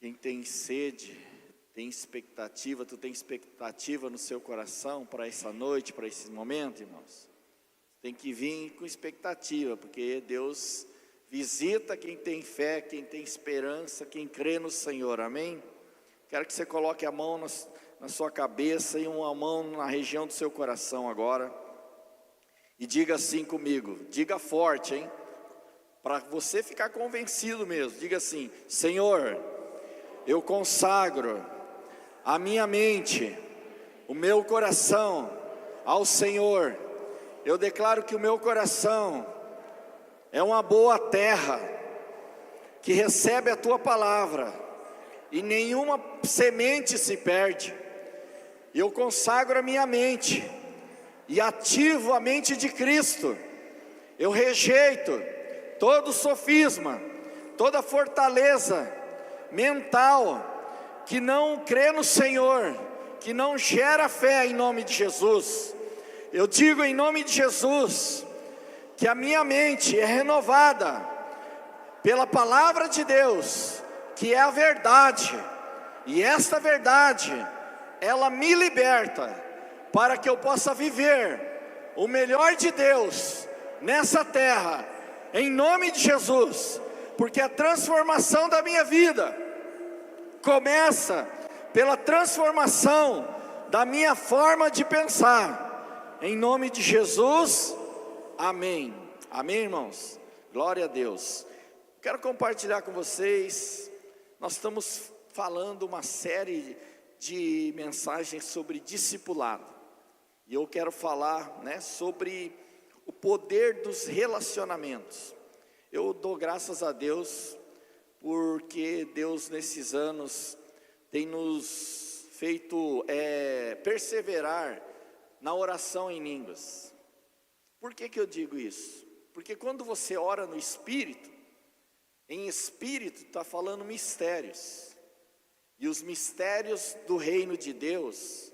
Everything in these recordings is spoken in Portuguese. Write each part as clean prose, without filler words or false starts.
Quem tem sede, tem expectativa, tu tem expectativa no seu coração para essa noite, para esse momento, irmãos? Tem que vir com expectativa, porque Deus visita quem tem fé, quem tem esperança, quem crê no Senhor, amém? Quero que você coloque a mão na sua cabeça e uma mão na região do seu coração agora. E diga assim comigo, diga forte, hein? Para você ficar convencido mesmo, diga assim: Senhor, eu consagro a minha mente, o meu coração ao Senhor. Eu declaro que o meu coração é uma boa terra, que recebe a tua palavra, e nenhuma semente se perde. Eu consagro a minha mente, e ativo a mente de Cristo. Eu rejeito todo sofisma, toda fortaleza mental, que não crê no Senhor, que não gera fé, em nome de Jesus. Eu digo em nome de Jesus, que a minha mente é renovada pela palavra de Deus, que é a verdade, e esta verdade, ela me liberta, para que eu possa viver o melhor de Deus, nessa terra, em nome de Jesus, porque a transformação da minha vida, começa pela transformação da minha forma de pensar, em nome de Jesus, amém. Amém, irmãos? Glória a Deus. Quero compartilhar com vocês, nós estamos falando uma série de mensagens sobre discipulado, e eu quero falar, sobre o poder dos relacionamentos. Eu dou graças a Deus, porque Deus nesses anos tem nos feito perseverar na oração em línguas. Por que eu digo isso? Porque quando você ora no Espírito, em Espírito está falando mistérios, e os mistérios do reino de Deus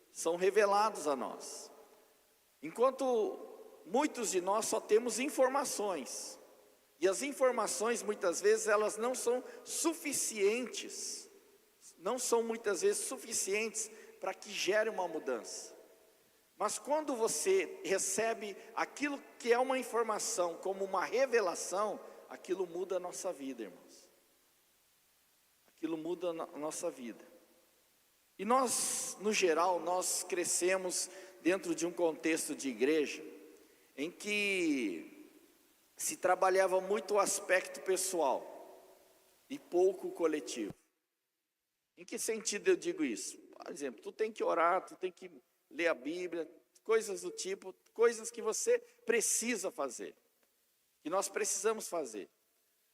são revelados a nós, enquanto muitos de nós só temos informações, e as informações muitas vezes elas não são suficientes, para que gere uma mudança. Mas quando você recebe aquilo que é uma informação como uma revelação, aquilo muda a nossa vida, irmãos. Aquilo muda a nossa vida. E nós, no geral, nós crescemos dentro de um contexto de igreja, em que se trabalhava muito o aspecto pessoal, e pouco o coletivo. Em que sentido eu digo isso? Por exemplo, tu tem que orar, tu tem que ler a Bíblia, coisas do tipo, coisas que você precisa fazer, que nós precisamos fazer.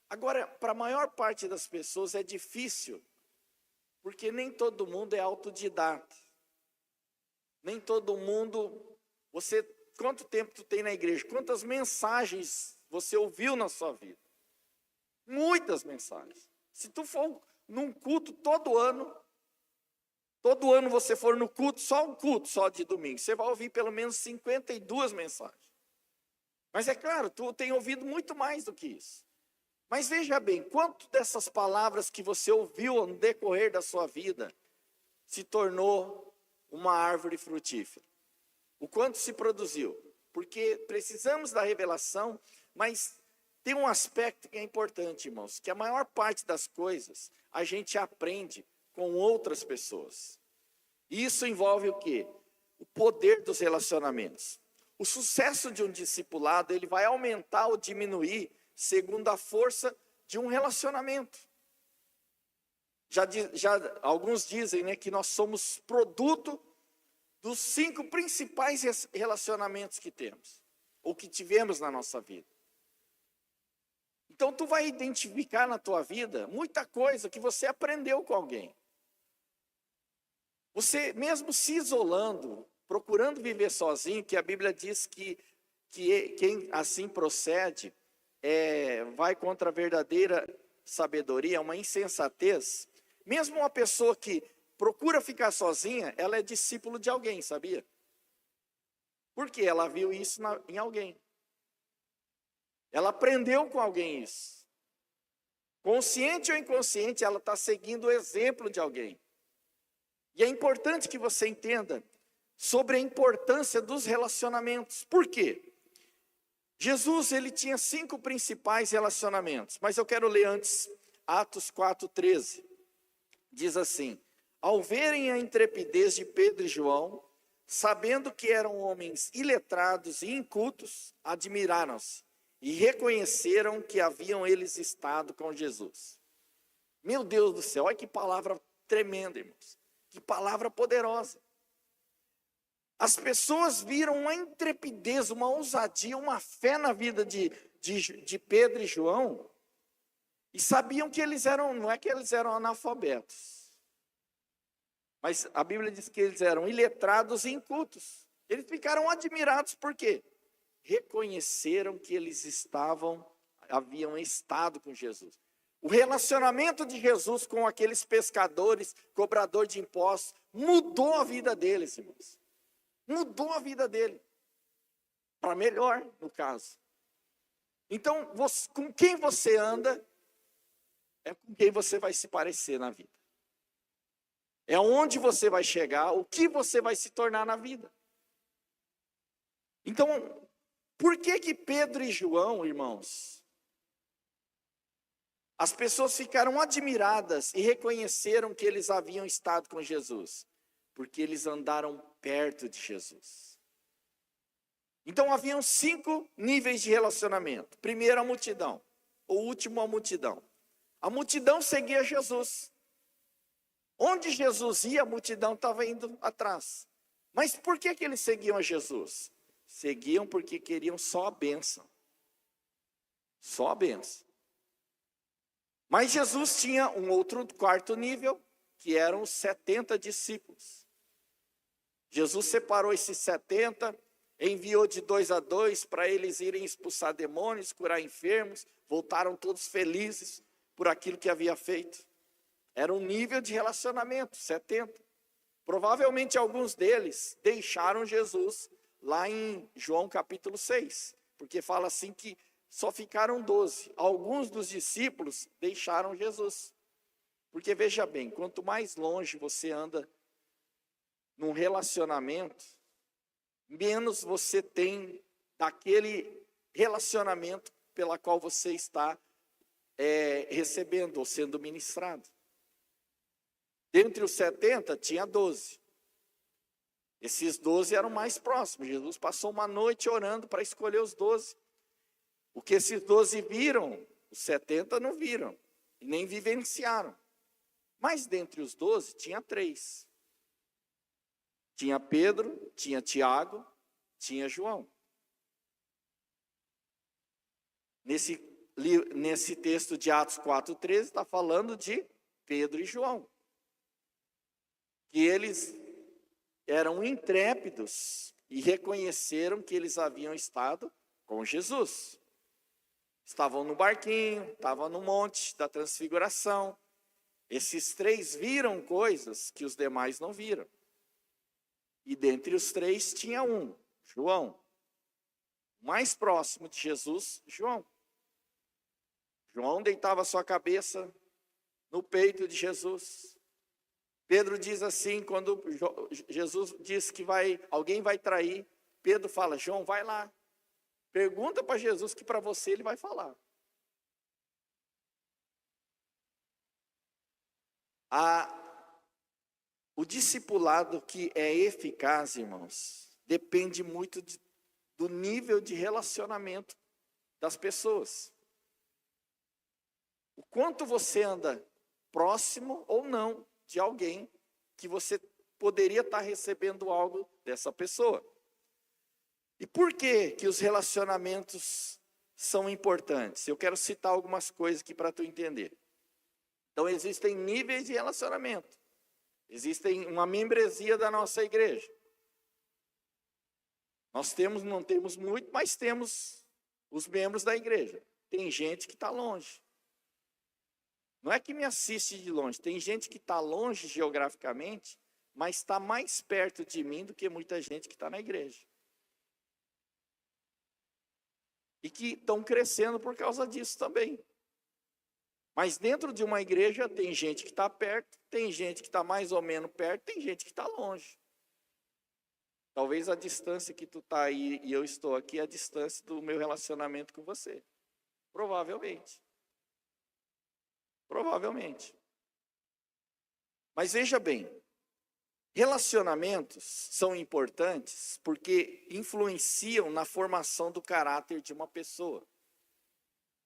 Agora, para a maior parte das pessoas é difícil, porque nem todo mundo é autodidata, nem todo mundo, quanto tempo tu tem na igreja, quantas mensagens você ouviu na sua vida? Muitas mensagens. Se tu for num culto todo ano você for no culto, só um culto só de domingo, você vai ouvir pelo menos 52 mensagens. Mas é claro, tu tem ouvido muito mais do que isso. Mas veja bem, quanto dessas palavras que você ouviu no decorrer da sua vida se tornou uma árvore frutífera? O quanto se produziu? Porque precisamos da revelação, mas tem um aspecto que é importante, irmãos, que a maior parte das coisas a gente aprende com outras pessoas. Isso envolve o quê? O poder dos relacionamentos. O sucesso de um discipulado, ele vai aumentar ou diminuir segundo a força de um relacionamento. Já alguns dizem, que nós somos produto dos 5 principais relacionamentos que temos, ou que tivemos na nossa vida. Então tu vai identificar na tua vida muita coisa que você aprendeu com alguém. Você mesmo se isolando, procurando viver sozinho, que a Bíblia diz que quem assim procede vai contra a verdadeira sabedoria, uma insensatez. Mesmo uma pessoa que procura ficar sozinha, ela é discípulo de alguém, sabia? Porque ela viu isso em alguém. Ela aprendeu com alguém isso. Consciente ou inconsciente, ela está seguindo o exemplo de alguém. E é importante que você entenda sobre a importância dos relacionamentos. Por quê? Jesus, ele tinha 5 principais relacionamentos, mas eu quero ler antes Atos 4:13. Diz assim: ao verem a intrepidez de Pedro e João, sabendo que eram homens iletrados e incultos, admiraram-se e reconheceram que haviam eles estado com Jesus. Meu Deus do céu, olha que palavra tremenda, irmãos. Que palavra poderosa. As pessoas viram uma intrepidez, uma ousadia, uma fé na vida de Pedro e João, e sabiam que eles eram, não é que eles eram analfabetos, mas a Bíblia diz que eles eram iletrados e incultos. Eles ficaram admirados, por quê? Reconheceram que eles haviam estado com Jesus. O relacionamento de Jesus com aqueles pescadores, cobrador de impostos, mudou a vida deles, irmãos. Mudou a vida dele. Para melhor, no caso. Então, com quem você anda, é com quem você vai se parecer na vida. É onde você vai chegar, o que você vai se tornar na vida. Então, por que Pedro e João, irmãos, as pessoas ficaram admiradas e reconheceram que eles haviam estado com Jesus? Porque eles andaram perto de Jesus. Então haviam 5 níveis de relacionamento. Primeiro, a multidão. O último, a multidão. A multidão seguia Jesus. Onde Jesus ia, a multidão estava indo atrás. Mas por que eles seguiam a Jesus? Seguiam porque queriam só a bênção. Só a bênção. Mas Jesus tinha um outro quarto nível, que eram os 70 discípulos. Jesus separou esses 70, enviou de 2 a 2 para eles irem expulsar demônios, curar enfermos. Voltaram todos felizes por aquilo que havia feito. Era um nível de relacionamento, 70. Provavelmente alguns deles deixaram Jesus lá em João capítulo 6. Porque fala assim que só ficaram 12. Alguns dos discípulos deixaram Jesus. Porque veja bem, quanto mais longe você anda num relacionamento, menos você tem daquele relacionamento pela qual você está recebendo ou sendo ministrado. Dentre os 70, tinha 12. Esses 12 eram mais próximos. Jesus passou uma noite orando para escolher os 12. O que esses 12 viram, os 70 não viram, e nem vivenciaram. Mas dentre os 12, tinha 3. Tinha Pedro, tinha Tiago, tinha João. Nesse texto de Atos 4:13, está falando de Pedro e João. Que eles eram intrépidos e reconheceram que eles haviam estado com Jesus. Estavam no barquinho, estavam no monte da transfiguração. Esses 3 viram coisas que os demais não viram. E dentre os 3 tinha um, João. Mais próximo de Jesus, João. João deitava sua cabeça no peito de Jesus. Pedro diz assim, quando Jesus diz que alguém vai trair, Pedro fala: João, vai lá. Pergunta para Jesus que para você ele vai falar. O discipulado que é eficaz, irmãos, depende muito do nível de relacionamento das pessoas. O quanto você anda próximo ou não de alguém que você poderia estar recebendo algo dessa pessoa. E por que os relacionamentos são importantes? Eu quero citar algumas coisas aqui para tu entender. Então existem níveis de relacionamento. Existem uma membresia da nossa igreja. Nós não temos muito, mas temos os membros da igreja. Tem gente que está longe. Não é que me assiste de longe. Tem gente que está longe geograficamente, mas está mais perto de mim do que muita gente que está na igreja. E que estão crescendo por causa disso também. Mas dentro de uma igreja tem gente que está perto, tem gente que está mais ou menos perto, tem gente que está longe. Talvez a distância que tu está aí e eu estou aqui é a distância do meu relacionamento com você. Provavelmente. Provavelmente. Mas veja bem, relacionamentos são importantes porque influenciam na formação do caráter de uma pessoa.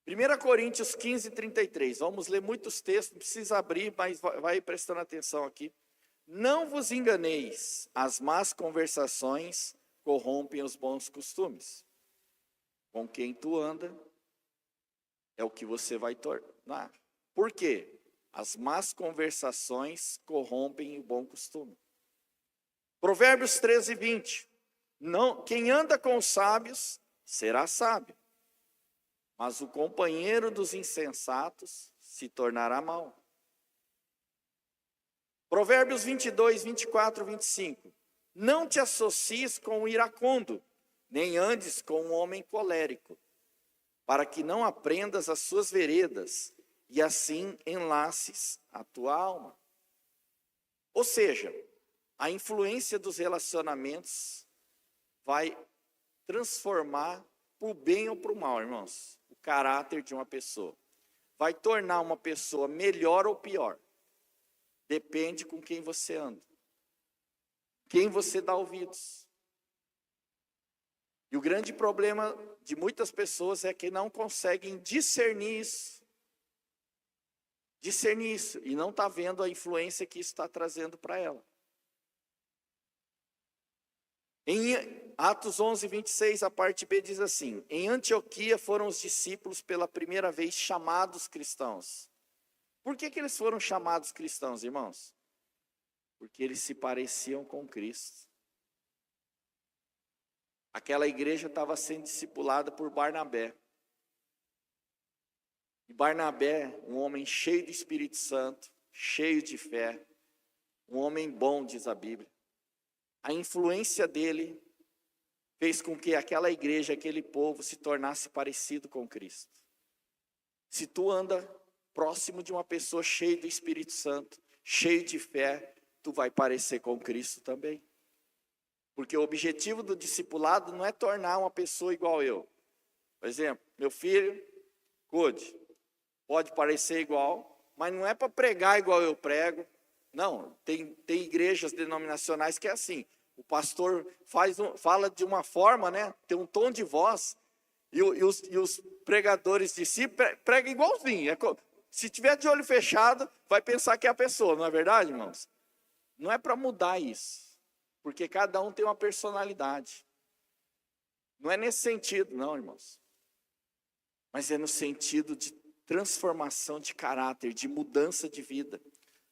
1 Coríntios 15, 33. Vamos ler muitos textos, não precisa abrir, mas vai prestando atenção aqui. Não vos enganeis, as más conversações corrompem os bons costumes. Com quem tu anda é o que você vai tornar. Por quê? As más conversações corrompem o bom costume. Provérbios 13, 20. Não, quem anda com os sábios será sábio, mas o companheiro dos insensatos se tornará mau. Provérbios 22, 24, 25. Não te associes com o iracundo, nem andes com um homem colérico, para que não aprendas as suas veredas e assim enlaces a tua alma. Ou seja, a influência dos relacionamentos vai transformar para o bem ou para o mal, irmãos, o caráter de uma pessoa. Vai tornar uma pessoa melhor ou pior. Depende com quem você anda. Quem você dá ouvidos. E o grande problema de muitas pessoas é que não conseguem discernir isso. Discernir isso. E não está vendo a influência que isso está trazendo para ela. Em Atos 11, 26, a parte B diz assim: em Antioquia foram os discípulos pela primeira vez chamados cristãos. Por que eles foram chamados cristãos, irmãos? Porque eles se pareciam com Cristo. Aquela igreja estava sendo discipulada por Barnabé. E Barnabé, um homem cheio do Espírito Santo, cheio de fé, um homem bom, diz a Bíblia. A influência dele fez com que aquela igreja, aquele povo se tornasse parecido com Cristo. Se tu anda próximo de uma pessoa cheia do Espírito Santo, cheio de fé, tu vai parecer com Cristo também. Porque o objetivo do discipulado não é tornar uma pessoa igual eu. Por exemplo, meu filho, Code, pode parecer igual, mas não é para pregar igual eu prego. Não, tem igrejas denominacionais que é assim. O pastor fala de uma forma, né? Tem um tom de voz, e os pregadores de si pregam igualzinho. Se tiver de olho fechado, vai pensar que é a pessoa, não é verdade, irmãos? Não é para mudar isso, porque cada um tem uma personalidade. Não é nesse sentido, não, irmãos. Mas é no sentido de transformação de caráter, de mudança de vida.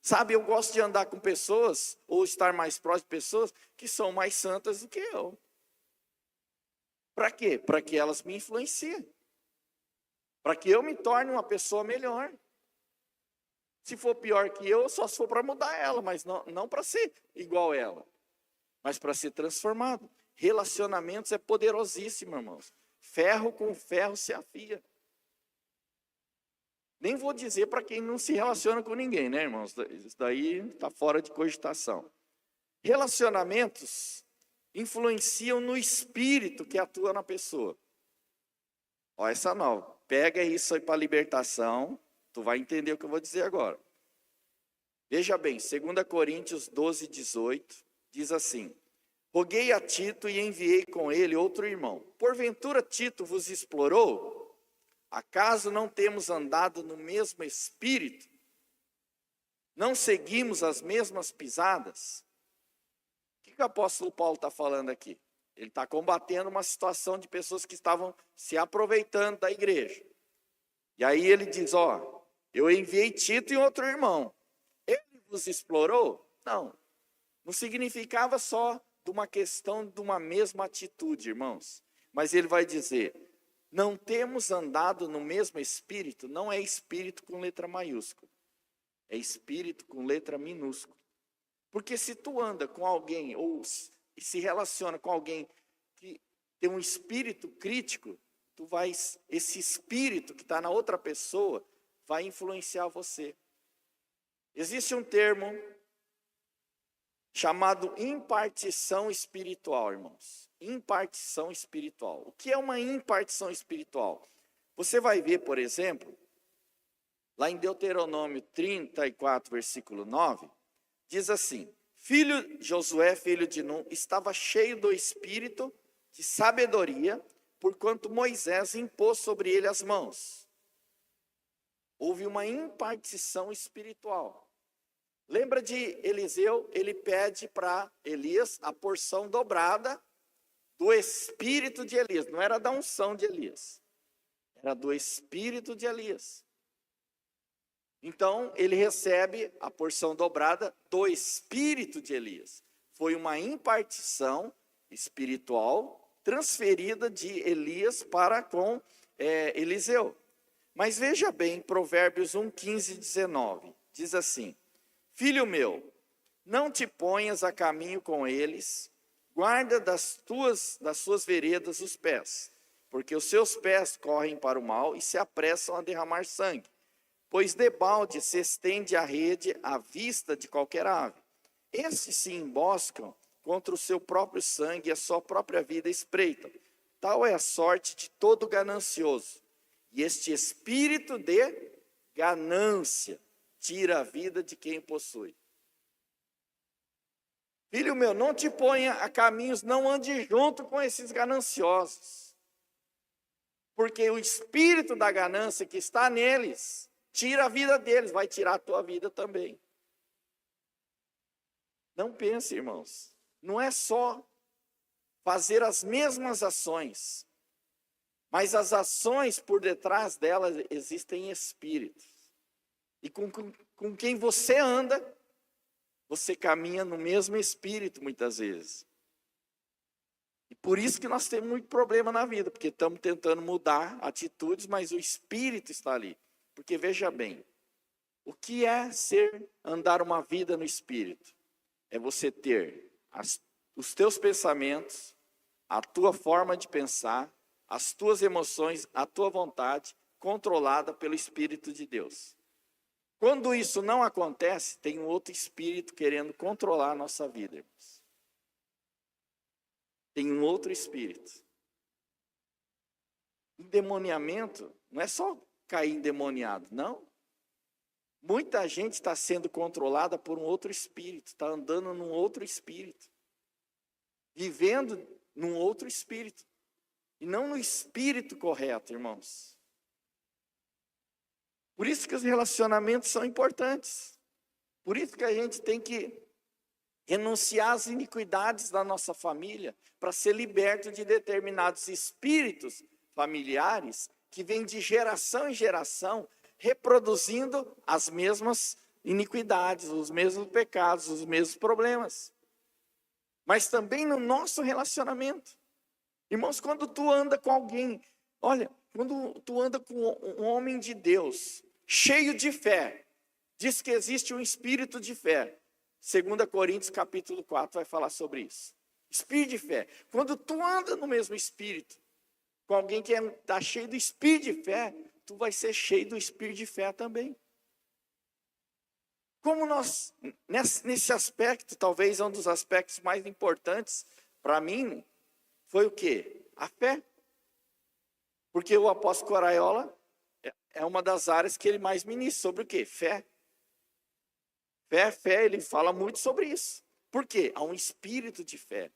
Sabe, eu gosto de andar com pessoas, ou estar mais próximo de pessoas que são mais santas do que eu. Para quê? Para que elas me influenciem. Para que eu me torne uma pessoa melhor. Se for pior que eu, só se for para mudar ela, mas não para ser igual a ela, mas para ser transformado. Relacionamentos é poderosíssimo, irmãos. Ferro com ferro se afia. Nem vou dizer para quem não se relaciona com ninguém, né, irmãos? Isso daí está fora de cogitação. Relacionamentos influenciam no espírito que atua na pessoa. Olha essa nova. Pega isso aí para libertação. Tu vai entender o que eu vou dizer agora. Veja bem, 2 Coríntios 12, 18, diz assim: roguei a Tito e enviei com ele outro irmão. Porventura Tito vos explorou? Acaso não temos andado no mesmo espírito? Não seguimos as mesmas pisadas? O que o apóstolo Paulo está falando aqui? Ele está combatendo uma situação de pessoas que estavam se aproveitando da igreja. E aí ele diz, eu enviei Tito e outro irmão. Ele vos explorou? Não. Não significava só de uma questão de uma mesma atitude, irmãos. Mas ele vai dizer, não temos andado no mesmo espírito, não é espírito com letra maiúscula. É espírito com letra minúscula. Porque se tu anda com alguém, ou se relaciona com alguém que tem um espírito crítico, esse espírito que está na outra pessoa vai influenciar você. Existe um termo chamado impartição espiritual, irmãos. Impartição espiritual. O que é uma impartição espiritual? Você vai ver, por exemplo, lá em Deuteronômio 34, versículo 9, diz assim: Josué, filho de Nun, estava cheio do espírito de sabedoria, porquanto Moisés impôs sobre ele as mãos. Houve uma impartição espiritual. Lembra de Eliseu? Ele pede para Elias a porção dobrada do espírito de Elias. Não era da unção de Elias, era do espírito de Elias. Então, ele recebe a porção dobrada do espírito de Elias. Foi uma impartição espiritual transferida de Elias para com Eliseu. Mas veja bem, Provérbios 1, 15 e 19, diz assim: Filho meu, não te ponhas a caminho com eles, guarda das suas veredas os pés, porque os seus pés correm para o mal e se apressam a derramar sangue. Pois debalde se estende a rede à vista de qualquer ave. Estes se emboscam contra o seu próprio sangue e a sua própria vida espreitam. Tal é a sorte de todo ganancioso. E este espírito de ganância tira a vida de quem possui. Filho meu, não te ponha a caminhos, não ande junto com esses gananciosos. Porque o espírito da ganância que está neles tira a vida deles, vai tirar a tua vida também. Não pense, irmãos, não é só fazer as mesmas ações, mas as ações por detrás delas existem espíritos. E com quem você anda, você caminha no mesmo espírito muitas vezes. E por isso que nós temos muito problema na vida, porque estamos tentando mudar atitudes, mas o espírito está ali. Porque veja bem, o que é andar uma vida no espírito? É você ter os teus pensamentos, a tua forma de pensar, as tuas emoções, a tua vontade, controlada pelo Espírito de Deus. Quando isso não acontece, tem um outro espírito querendo controlar a nossa vida, irmãos. Tem um outro espírito. Endemoniamento não é só cair endemoniado, não. Muita gente está sendo controlada por um outro espírito, está andando num outro espírito, vivendo num outro espírito, e não no espírito correto, irmãos. Por isso que os relacionamentos são importantes. Por isso que a gente tem que renunciar às iniquidades da nossa família para ser liberto de determinados espíritos familiares que vêm de geração em geração reproduzindo as mesmas iniquidades, os mesmos pecados, os mesmos problemas. Mas também no nosso relacionamento. Irmãos, quando tu anda com alguém, olha, quando tu anda com um homem de Deus, cheio de fé, diz que existe um espírito de fé. 2 Coríntios capítulo 4 vai falar sobre isso. Espírito de fé. Quando tu anda no mesmo espírito, com alguém que está cheio do espírito de fé, tu vai ser cheio do espírito de fé também. Como nós, nesse aspecto, talvez um dos aspectos mais importantes para mim, foi o quê? A fé. Porque o apóstolo Coraiola é uma das áreas que ele mais ministra. Sobre o quê? Fé. Fé, ele fala muito sobre isso. Por quê? Há um espírito de fé.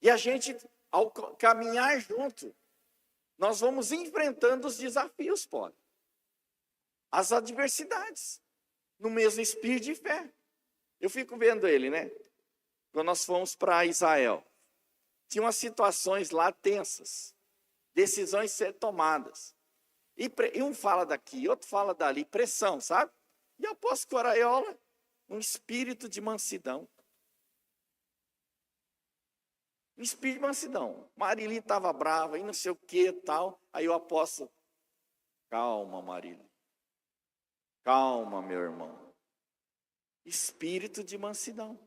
E a gente, ao caminhar junto, nós vamos enfrentando os desafios, as adversidades, no mesmo espírito de fé. Eu fico vendo ele, né? Quando nós fomos para Israel, tinha umas situações lá tensas, decisões ser tomadas. E um fala daqui, outro fala dali, pressão, sabe? E o apóstolo Coraiola, um espírito de mansidão. Um espírito de mansidão. Marília estava brava e não sei o que tal. Aí o apóstolo, calma, Marília. Calma, meu irmão. Espírito de mansidão.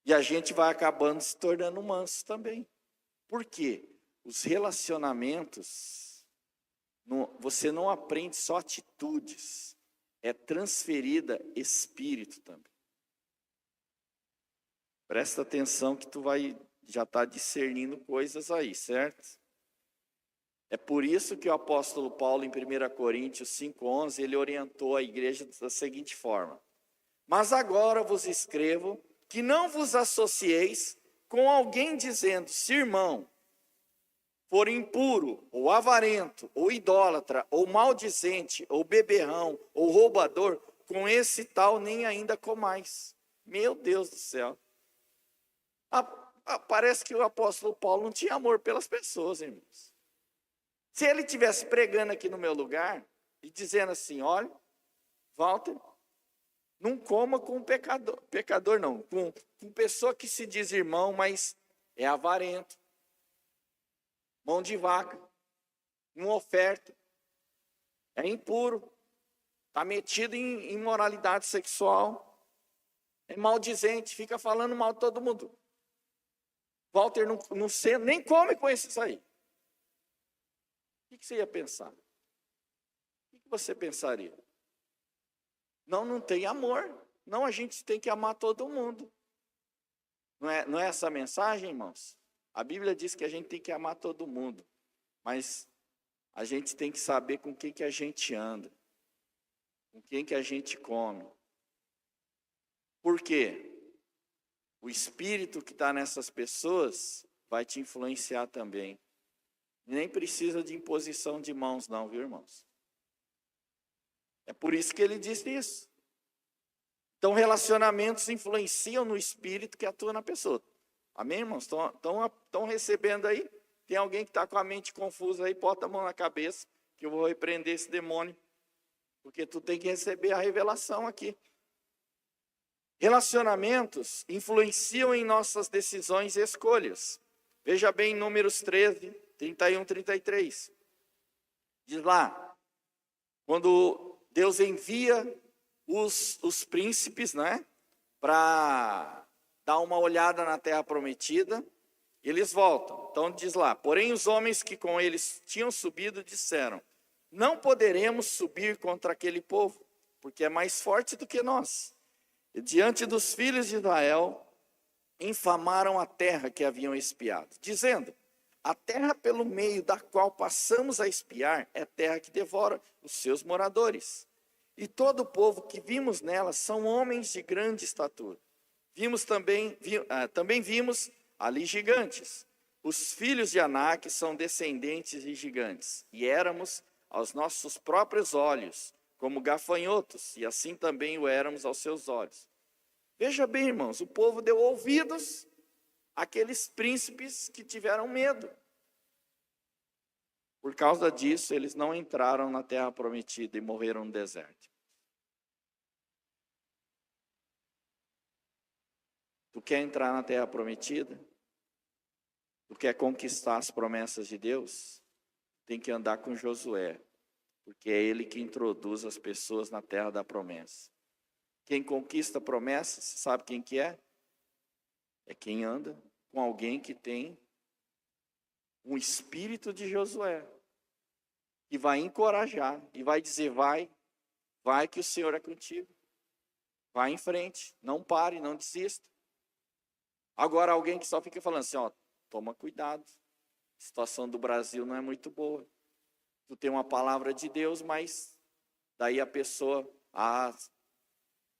E a gente vai acabando se tornando manso também. Por quê? Os relacionamentos você não aprende só atitudes, é transferida espírito também. Presta atenção que tu já está discernindo coisas aí, certo? É por isso que o apóstolo Paulo, em 1 Coríntios 5,11, ele orientou a igreja da seguinte forma: mas agora vos escrevo que não vos associeis com alguém dizendo, se irmão for impuro, ou avarento, ou idólatra, ou maldizente, ou beberrão, ou roubador, com esse tal nem ainda comais. Meu Deus do céu. Parece que o apóstolo Paulo não tinha amor pelas pessoas, irmãos. Se ele estivesse pregando aqui no meu lugar, e dizendo assim, olha, Walter, não coma com pecador não, com pessoa que se diz irmão, mas é avarento, mão de vaca, não oferta, é impuro, está metido em imoralidade sexual, é maldizente, fica falando mal de todo mundo. Walter não sei, nem come com esses aí. O que você ia pensar? O que você pensaria? Não tem amor. Não, a gente tem que amar todo mundo. Não é essa a mensagem, irmãos? A Bíblia diz que a gente tem que amar todo mundo. Mas a gente tem que saber com quem que a gente anda. Com quem que a gente come. Por quê? O espírito que está nessas pessoas vai te influenciar também. Nem precisa de imposição de mãos não, viu, irmãos? É por isso que ele diz isso. Então, relacionamentos influenciam no espírito que atua na pessoa. Amém, irmãos? Estão recebendo aí? Tem alguém que está com a mente confusa aí? Bota a mão na cabeça, que eu vou repreender esse demônio. Porque tu tem que receber a revelação aqui. Relacionamentos influenciam em nossas decisões e escolhas. Veja bem, Números 13, 31, 33. Diz lá, quando Deus envia os príncipes, né, para dar uma olhada na terra prometida, eles voltam. Então diz lá, porém os homens que com eles tinham subido disseram, não poderemos subir contra aquele povo, porque é mais forte do que nós. E diante dos filhos de Israel, infamaram a terra que haviam espiado, dizendo, a terra pelo meio da qual passamos a espiar é terra que devora os seus moradores. E todo o povo que vimos nela são homens de grande estatura. Também vimos ali gigantes. Os filhos de Anak são descendentes de gigantes. E éramos aos nossos próprios olhos como gafanhotos, e assim também o éramos aos seus olhos. Veja bem, irmãos, o povo deu ouvidos àqueles príncipes que tiveram medo. Por causa disso, eles não entraram na terra prometida e morreram no deserto. Tu quer entrar na terra prometida? Tu quer conquistar as promessas de Deus? Tem que andar com Josué, porque é ele que introduz as pessoas na terra da promessa. Quem conquista a promessa, sabe quem que é? É quem anda com alguém que tem um espírito de Josué, que vai encorajar e vai dizer, vai que o Senhor é contigo. Vai em frente, não pare, não desista. Agora alguém que só fica falando assim, ó, toma cuidado, a situação do Brasil não é muito boa. Tu tem uma palavra de Deus, mas daí a pessoa,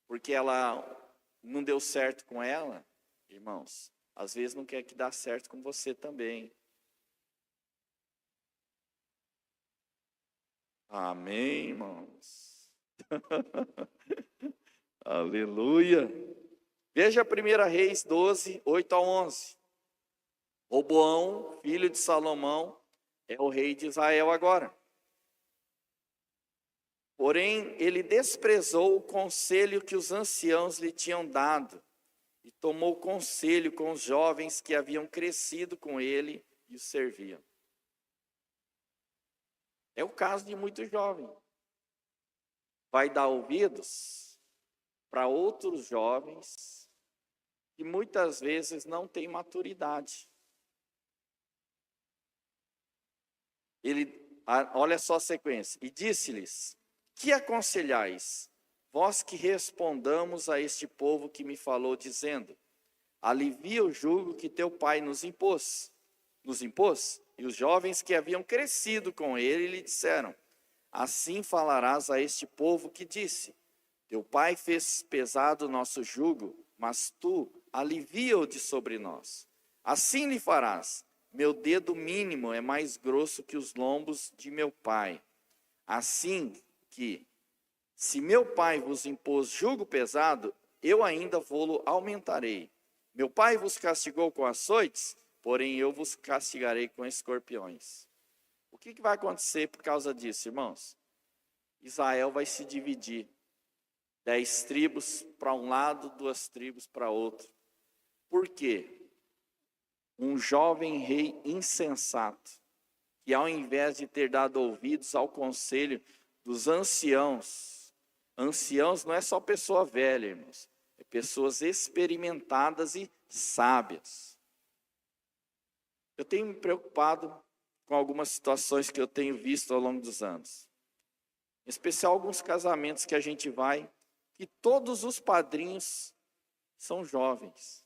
porque ela não deu certo com ela, irmãos, às vezes não quer que dá certo com você também. Amém, irmãos? Aleluia. Veja 1 Reis 12, 8 a 11. Roboão, filho de Salomão, é o rei de Israel agora. Porém, ele desprezou o conselho que os anciãos lhe tinham dado e tomou conselho com os jovens que haviam crescido com ele e o serviam. É o caso de muito jovem. Vai dar ouvidos para outros jovens que muitas vezes não têm maturidade. Olha só a sequência. E disse-lhes: que aconselhais? Vós que respondamos a este povo que me falou, dizendo: alivia o jugo que teu pai nos impôs. E os jovens que haviam crescido com ele lhe disseram: assim falarás a este povo que disse: teu pai fez pesado o nosso jugo, mas tu alivia-o de sobre nós. Assim lhe farás: meu dedo mínimo é mais grosso que os lombos de meu pai. Assim que, se meu pai vos impôs jugo pesado, eu ainda vô-lo aumentarei. Meu pai vos castigou com açoites, porém eu vos castigarei com escorpiões. O que vai acontecer por causa disso, irmãos? Israel vai se dividir. 10 tribos para um lado, 2 tribos para outro. Por quê? Um jovem rei insensato, que ao invés de ter dado ouvidos ao conselho dos anciãos não é só pessoa velha, irmãos, é pessoas experimentadas e sábias. Eu tenho me preocupado com algumas situações que eu tenho visto ao longo dos anos. Em especial alguns casamentos que a gente vai, que todos os padrinhos são jovens,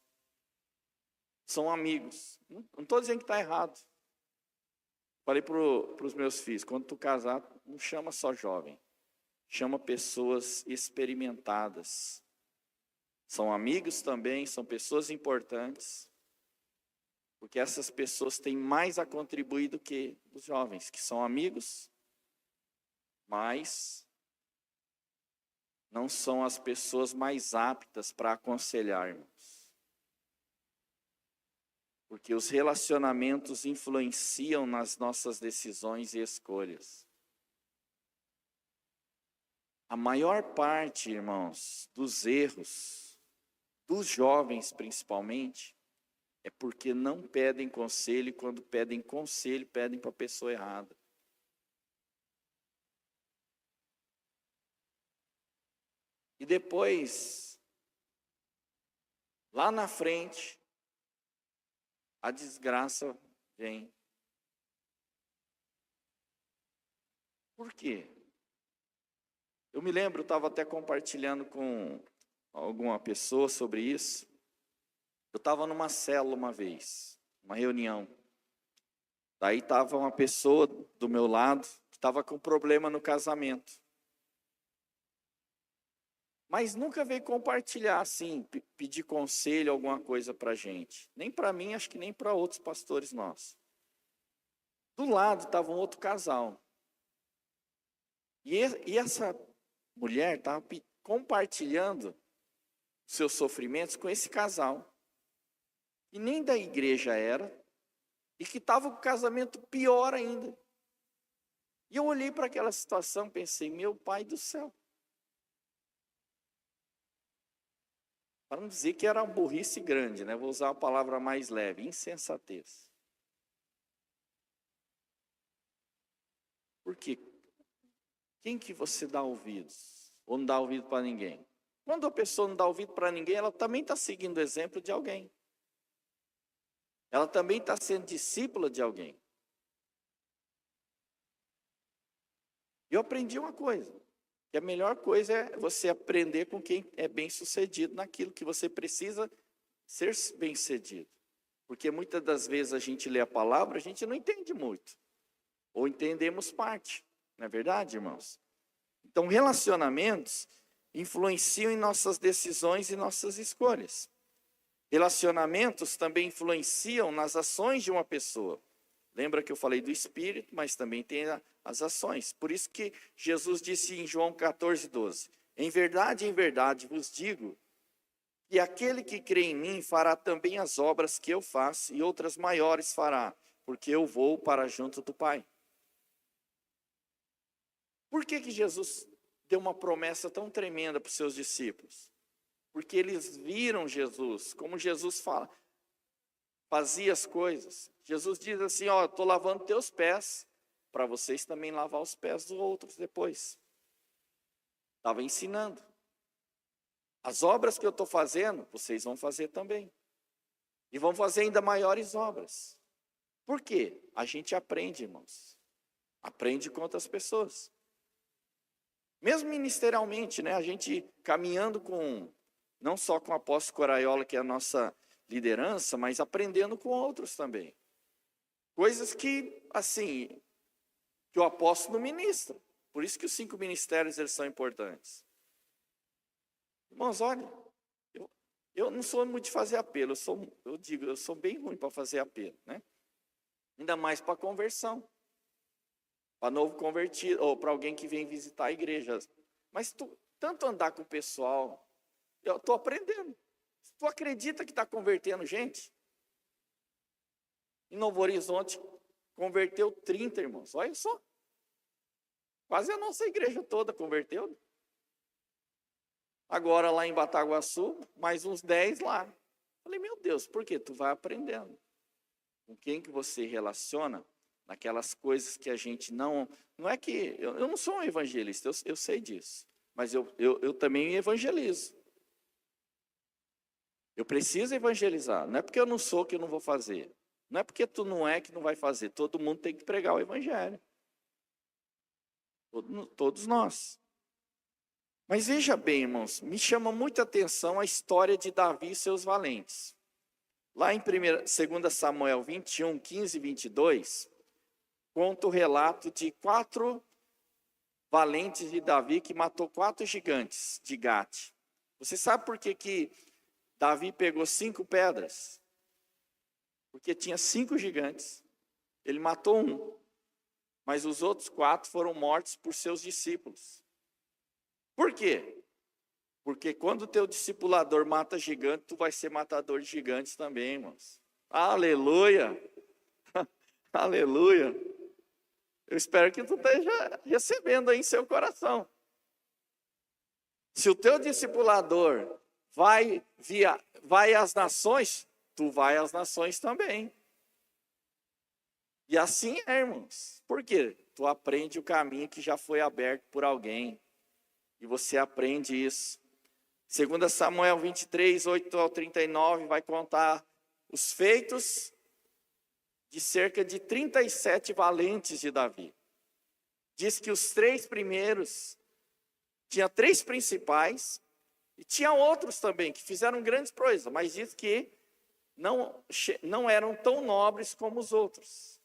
são amigos. Não estou dizendo que está errado. Falei para os meus filhos: quando tu casar, não chama só jovem, chama pessoas experimentadas. São amigos também, são pessoas importantes, porque essas pessoas têm mais a contribuir do que os jovens, que são amigos, mas não são as pessoas mais aptas para aconselhar-nos. Porque os relacionamentos influenciam nas nossas decisões e escolhas. A maior parte, irmãos, dos erros, dos jovens principalmente, é porque não pedem conselho, e quando pedem conselho, pedem para a pessoa errada. E depois, lá na frente, a desgraça vem. Por quê? Eu me lembro, eu estava até compartilhando com alguma pessoa sobre isso. Eu estava numa célula uma vez, uma reunião. Daí estava uma pessoa do meu lado que estava com problema no casamento. Mas nunca veio compartilhar assim, pedir conselho, alguma coisa para a gente. Nem para mim, acho que nem para outros pastores nossos. Do lado estava um outro casal. E essa mulher estava compartilhando seus sofrimentos com esse casal. E nem da igreja era. E que estava com o casamento pior ainda. E eu olhei para aquela situação e pensei: meu pai do céu. Para não dizer que era uma burrice grande, né? Vou usar a palavra mais leve: insensatez. Por quê? Quem que você dá ouvidos? Ou não dá ouvido para ninguém? Quando a pessoa não dá ouvido para ninguém, ela também está seguindo o exemplo de alguém. Ela também está sendo discípula de alguém. Eu aprendi uma coisa: que a melhor coisa é você aprender com quem é bem-sucedido naquilo que você precisa ser bem-sucedido. Porque muitas das vezes a gente lê a palavra, a gente não entende muito. Ou entendemos parte. Não é verdade, irmãos? Então, relacionamentos influenciam em nossas decisões e nossas escolhas. Relacionamentos também influenciam nas ações de uma pessoa. Lembra que eu falei do espírito, mas também tem as ações. Por isso que Jesus disse em João 14:12: em verdade vos digo, que aquele que crê em mim fará também as obras que eu faço, e outras maiores fará, porque eu vou para junto do Pai. Por que Jesus deu uma promessa tão tremenda para os seus discípulos? Porque eles viram Jesus, como Jesus fazia as coisas. Jesus diz assim: ó, estou lavando teus pés, para vocês também lavar os pés dos outros depois. Estava ensinando. As obras que eu estou fazendo, vocês vão fazer também. E vão fazer ainda maiores obras. Por quê? A gente aprende, irmãos. Aprende com outras pessoas. Mesmo ministerialmente, né? A gente caminhando não só com o apóstolo Coraiola, que é a nossa liderança, mas aprendendo com outros também. Coisas que, assim, que o apóstolo ministra. Por isso que os 5 ministérios eles são importantes. Irmãos, olha, eu não sou muito de fazer apelo, eu sou bem ruim para fazer apelo, né? Ainda mais para conversão. Para novo convertido, ou para alguém que vem visitar a igreja. Mas tanto andar com o pessoal, eu estou aprendendo. Tu acredita que está convertendo gente? Em Novo Horizonte, converteu 30, irmãos. Olha só. Quase a nossa igreja toda converteu. Agora lá em Bataguaçu, mais uns 10 lá. Falei, meu Deus, por quê? Tu vai aprendendo. Com quem que você relaciona, naquelas coisas que a gente não é que, eu não sou um evangelista, eu sei disso. Mas eu também evangelizo. Eu preciso evangelizar. Não é porque eu não sou que eu não vou fazer. Não é porque tu não é que não vai fazer. Todo mundo tem que pregar o evangelho. Todos nós. Mas veja bem, irmãos, me chama muita atenção a história de Davi e seus valentes. Lá em 2 Samuel 21, 15 e 22, conta o relato de 4 valentes de Davi que matou 4 gigantes de Gate. Você sabe por que Davi pegou 5 pedras? Porque tinha 5 gigantes. Ele matou um, mas os outros 4 foram mortos por seus discípulos. Por quê? Porque quando o teu discipulador mata gigante, tu vai ser matador de gigantes também, irmãos. Aleluia! Aleluia! Eu espero que tu esteja recebendo aí em seu coração. Se o teu discipulador vai às nações, tu vai às nações também. E assim é, irmãos. Por quê? Tu aprende o caminho que já foi aberto por alguém. E você aprende isso. 2 Samuel 23, 8 ao 39, vai contar os feitos de cerca de 37 valentes de Davi. Diz que os 3 primeiros, tinha 3 principais, e tinha outros também que fizeram grandes coisas, mas diz que não eram tão nobres como os outros.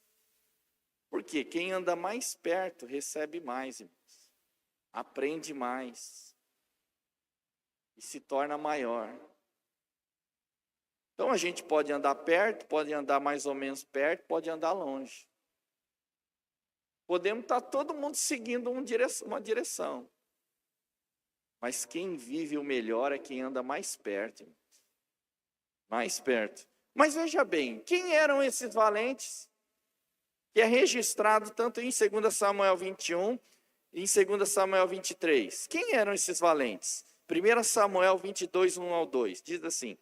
Porque quem anda mais perto recebe mais, irmãos. Aprende mais. E se torna maior. Então a gente pode andar perto, pode andar mais ou menos perto, pode andar longe. Podemos estar todo mundo seguindo uma direção. Mas quem vive o melhor é quem anda mais perto. Irmãos. Mais perto. Mas veja bem, quem eram esses valentes? Que é registrado tanto em 2 Samuel 21 e em 2 Samuel 23. Quem eram esses valentes? 1 Samuel 22, 1 ao 2. Diz assim: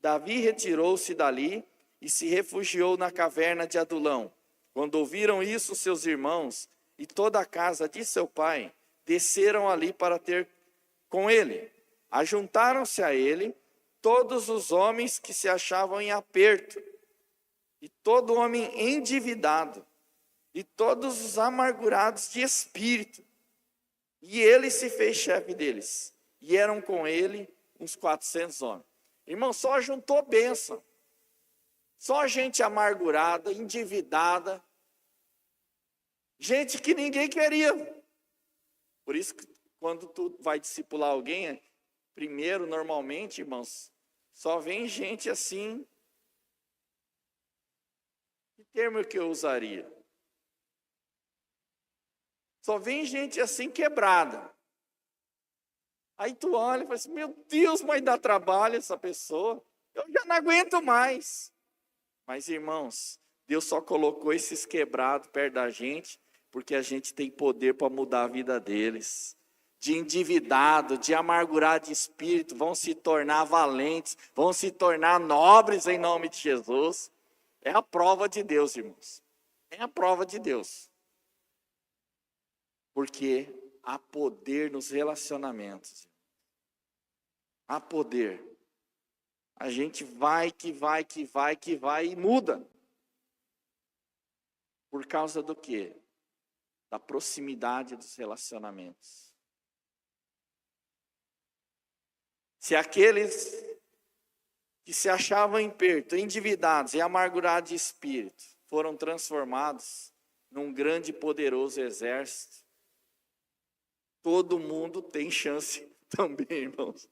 Davi retirou-se dali e se refugiou na caverna de Adulão. Quando ouviram isso, seus irmãos e toda a casa de seu pai desceram ali para ter com ele. Ajuntaram-se a ele todos os homens que se achavam em aperto, e todo homem endividado, e todos os amargurados de espírito. E ele se fez chefe deles. E eram com ele uns 400 homens. Irmão, só juntou bênção. Só gente amargurada, endividada. Gente que ninguém queria. Por isso que quando tu vai discipular alguém, primeiro, normalmente, irmãos, só vem gente assim. Que termo que eu usaria? Só vem gente assim quebrada. Aí tu olha e fala assim, meu Deus, mas dá trabalho essa pessoa. Eu já não aguento mais. Mas, irmãos, Deus só colocou esses quebrados perto da gente, porque a gente tem poder para mudar a vida deles. De endividado, de amargurado de espírito, vão se tornar valentes, vão se tornar nobres em nome de Jesus. É a prova de Deus, irmãos. É a prova de Deus. Porque há poder nos relacionamentos. Há poder. A gente vai e muda. Por causa do quê? da proximidade dos relacionamentos. Se aqueles que se achavam em perto, endividados e amargurados de espírito, foram transformados num grande e poderoso exército, todo mundo tem chance também, irmãos.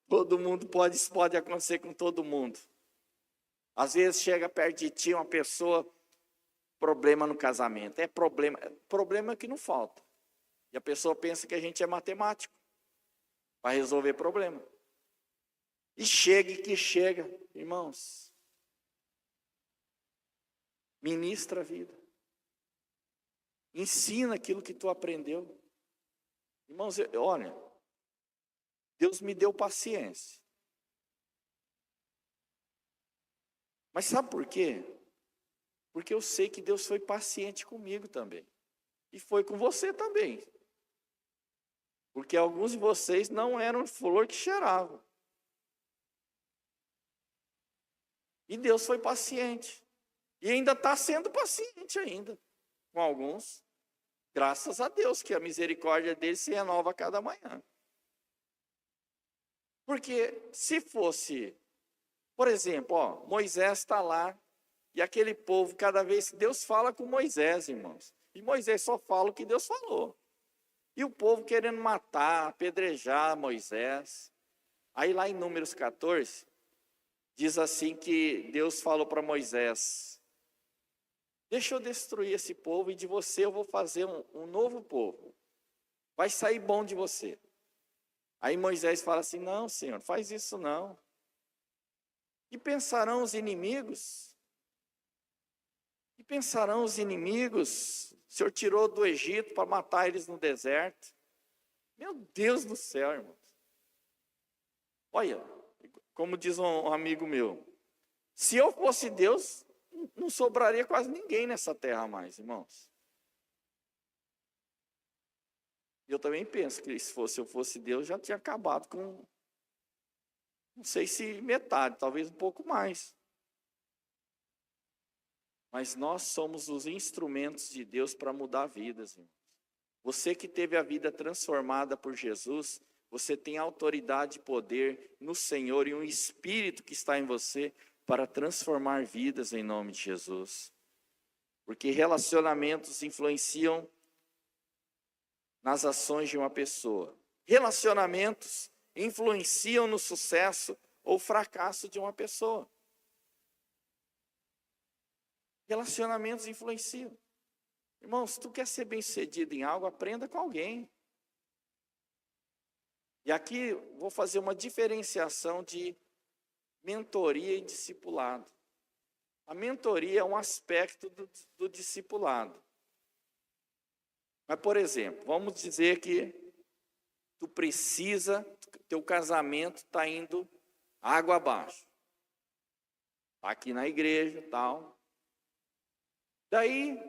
Todo mundo isso pode acontecer com todo mundo. Às vezes chega perto de ti uma pessoa, problema no casamento. É problema que não falta. E a pessoa pensa que a gente é matemático para resolver problema. E chega, irmãos. Ministra a vida. Ensina aquilo que tu aprendeu. Irmãos, olha, Deus me deu paciência. Mas sabe por quê? Porque eu sei que Deus foi paciente comigo também. E foi com você também. Porque alguns de vocês não eram flor que cheiravam. E Deus foi paciente. E ainda está sendo paciente ainda. Com alguns. Graças a Deus que a misericórdia dele se renova a cada manhã. Porque se fosse, por exemplo, Moisés está lá, e aquele povo, cada vez que Deus fala com Moisés, irmãos, e Moisés só fala o que Deus falou. E o povo querendo matar, apedrejar Moisés. Aí lá em Números 14, diz assim que Deus falou para Moisés: deixa eu destruir esse povo e de você eu vou fazer um novo povo. Vai sair bom de você. Aí Moisés fala assim: não, Senhor, faz isso não. E pensarão os inimigos? E pensarão os inimigos? O Senhor tirou do Egito para matar eles no deserto. Meu Deus do céu, irmãos. Olha, como diz um amigo meu, se eu fosse Deus, não sobraria quase ninguém nessa terra mais, irmãos. Eu também penso que se eu fosse Deus, já tinha acabado com, não sei se metade, talvez um pouco mais. Mas nós somos os instrumentos de Deus para mudar vidas, irmãos. Você que teve a vida transformada por Jesus, você tem autoridade e poder no Senhor e um Espírito que está em você para transformar vidas em nome de Jesus. Porque relacionamentos influenciam nas ações de uma pessoa. Relacionamentos influenciam no sucesso ou fracasso de uma pessoa. Relacionamentos influenciam. Irmãos, se tu quer ser bem-sucedido em algo, aprenda com alguém. E aqui vou fazer uma diferenciação de mentoria e discipulado. A mentoria é um aspecto do discipulado. Mas, por exemplo, vamos dizer que tu precisa, teu casamento está indo água abaixo. Está aqui na igreja e tal. Daí,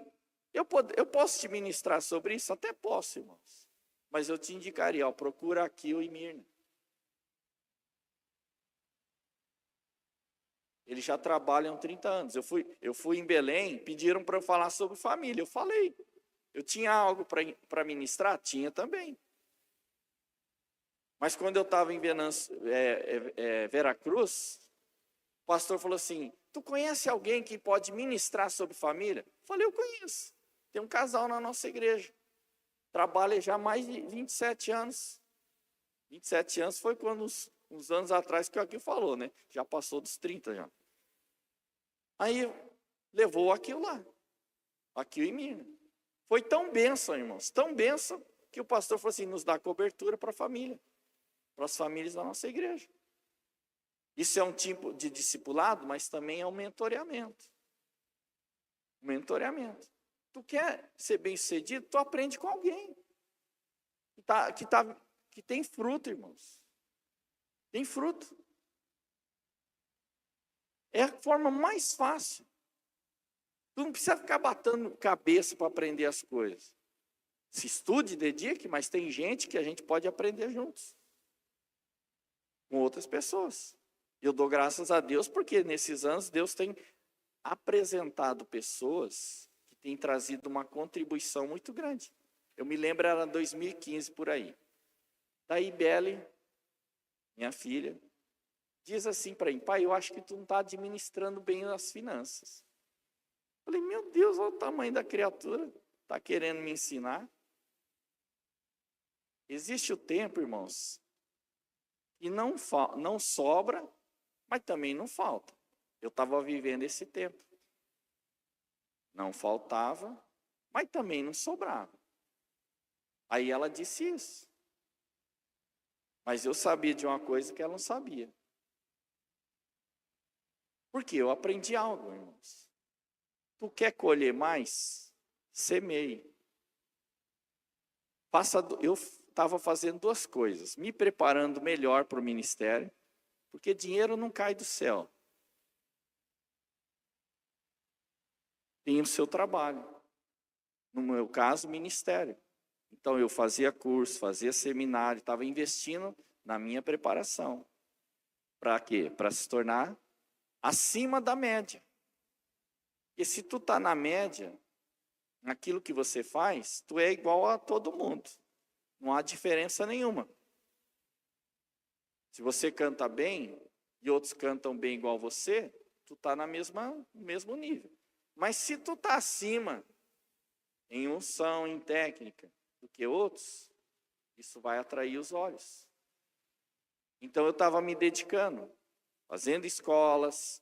eu posso te ministrar sobre isso? Até posso, irmãos. Mas eu te indicaria, procura Aquilo e Mirna. Eles já trabalham 30 anos. Eu fui em Belém, pediram para eu falar sobre família. Eu falei. Eu tinha algo para ministrar? Tinha também. Mas quando eu estava em Veracruz, o pastor falou assim: tu conhece alguém que pode ministrar sobre família? Eu falei: eu conheço. Tem um casal na nossa igreja. Trabalha já há mais de 27 anos. 27 anos foi quando, uns anos atrás, que o Aquilo falou, né? Já passou dos 30 já. Aí levou Aquilo lá. Aquilo em Mirna. Foi tão bênção, irmãos, tão bênção, que o pastor falou assim: nos dá cobertura para a família, para as famílias da nossa igreja. Isso é um tipo de discipulado, mas também é um mentoreamento. Mentoreamento. Tu quer ser bem-sucedido, tu aprende com alguém que tem fruto, irmãos. Tem fruto. É a forma mais fácil. Tu não precisa ficar batendo cabeça para aprender as coisas. Se estude, dedique, mas tem gente que a gente pode aprender juntos. Com outras pessoas. Eu dou graças a Deus porque nesses anos Deus tem apresentado pessoas que tem trazido uma contribuição muito grande. Eu me lembro, era 2015 por aí. Daí Belle, minha filha, diz assim para mim: pai, eu acho que tu não está administrando bem as finanças. Eu falei: meu Deus, olha o tamanho da criatura, está querendo me ensinar. Existe o tempo, irmãos, que não sobra, mas também não falta. Eu estava vivendo esse tempo. Não faltava, mas também não sobrava. Aí ela disse isso. Mas eu sabia de uma coisa que ela não sabia. Porque eu aprendi algo, irmãos. Tu quer colher mais? Semeie. Eu estava fazendo duas coisas. Me preparando melhor para o ministério, porque dinheiro não cai do céu. Tem o seu trabalho. No meu caso, ministério. Então, eu fazia curso, fazia seminário, estava investindo na minha preparação. Para quê? Para se tornar acima da média. E se tu está na média, naquilo que você faz, tu é igual a todo mundo. Não há diferença nenhuma. Se você canta bem e outros cantam bem igual você, tu está no mesmo nível. Mas se tu está acima, em unção, em técnica, do que outros, isso vai atrair os olhos. Então eu estava me dedicando, fazendo escolas,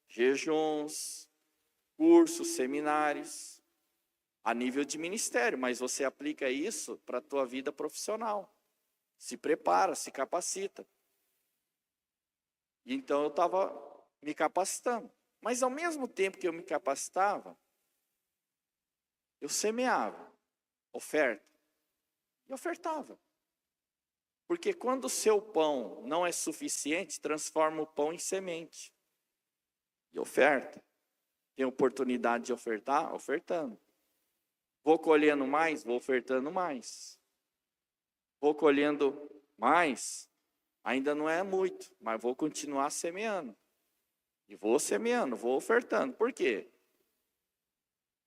jejuns, cursos, seminários, a nível de ministério, mas você aplica isso para a tua vida profissional. Se prepara, se capacita. Então eu estava me capacitando. Mas ao mesmo tempo que eu me capacitava, eu semeava oferta. E ofertava. Porque quando o seu pão não é suficiente, transforma o pão em semente. E oferta. Tem oportunidade de ofertar? Ofertando. Vou colhendo mais? Vou ofertando mais. Vou colhendo mais? Ainda não é muito, mas vou continuar semeando. E vou semeando, vou ofertando. Por quê?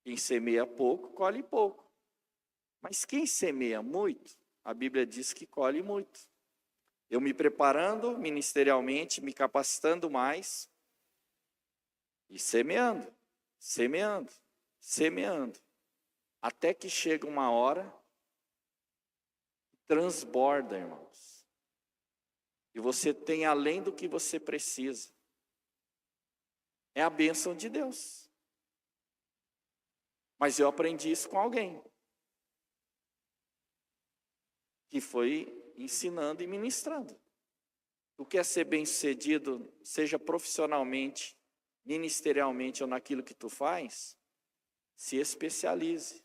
Quem semeia pouco, colhe pouco. Mas quem semeia muito, a Bíblia diz que colhe muito. Eu me preparando ministerialmente, me capacitando mais e semeando, semeando, semeando. Até que chega uma hora, transborda, irmãos. E você tem além do que você precisa. É a bênção de Deus. Mas eu aprendi isso com alguém que foi ensinando e ministrando. Tu quer ser bem-sucedido, seja profissionalmente, ministerialmente ou naquilo que tu faz, se especialize.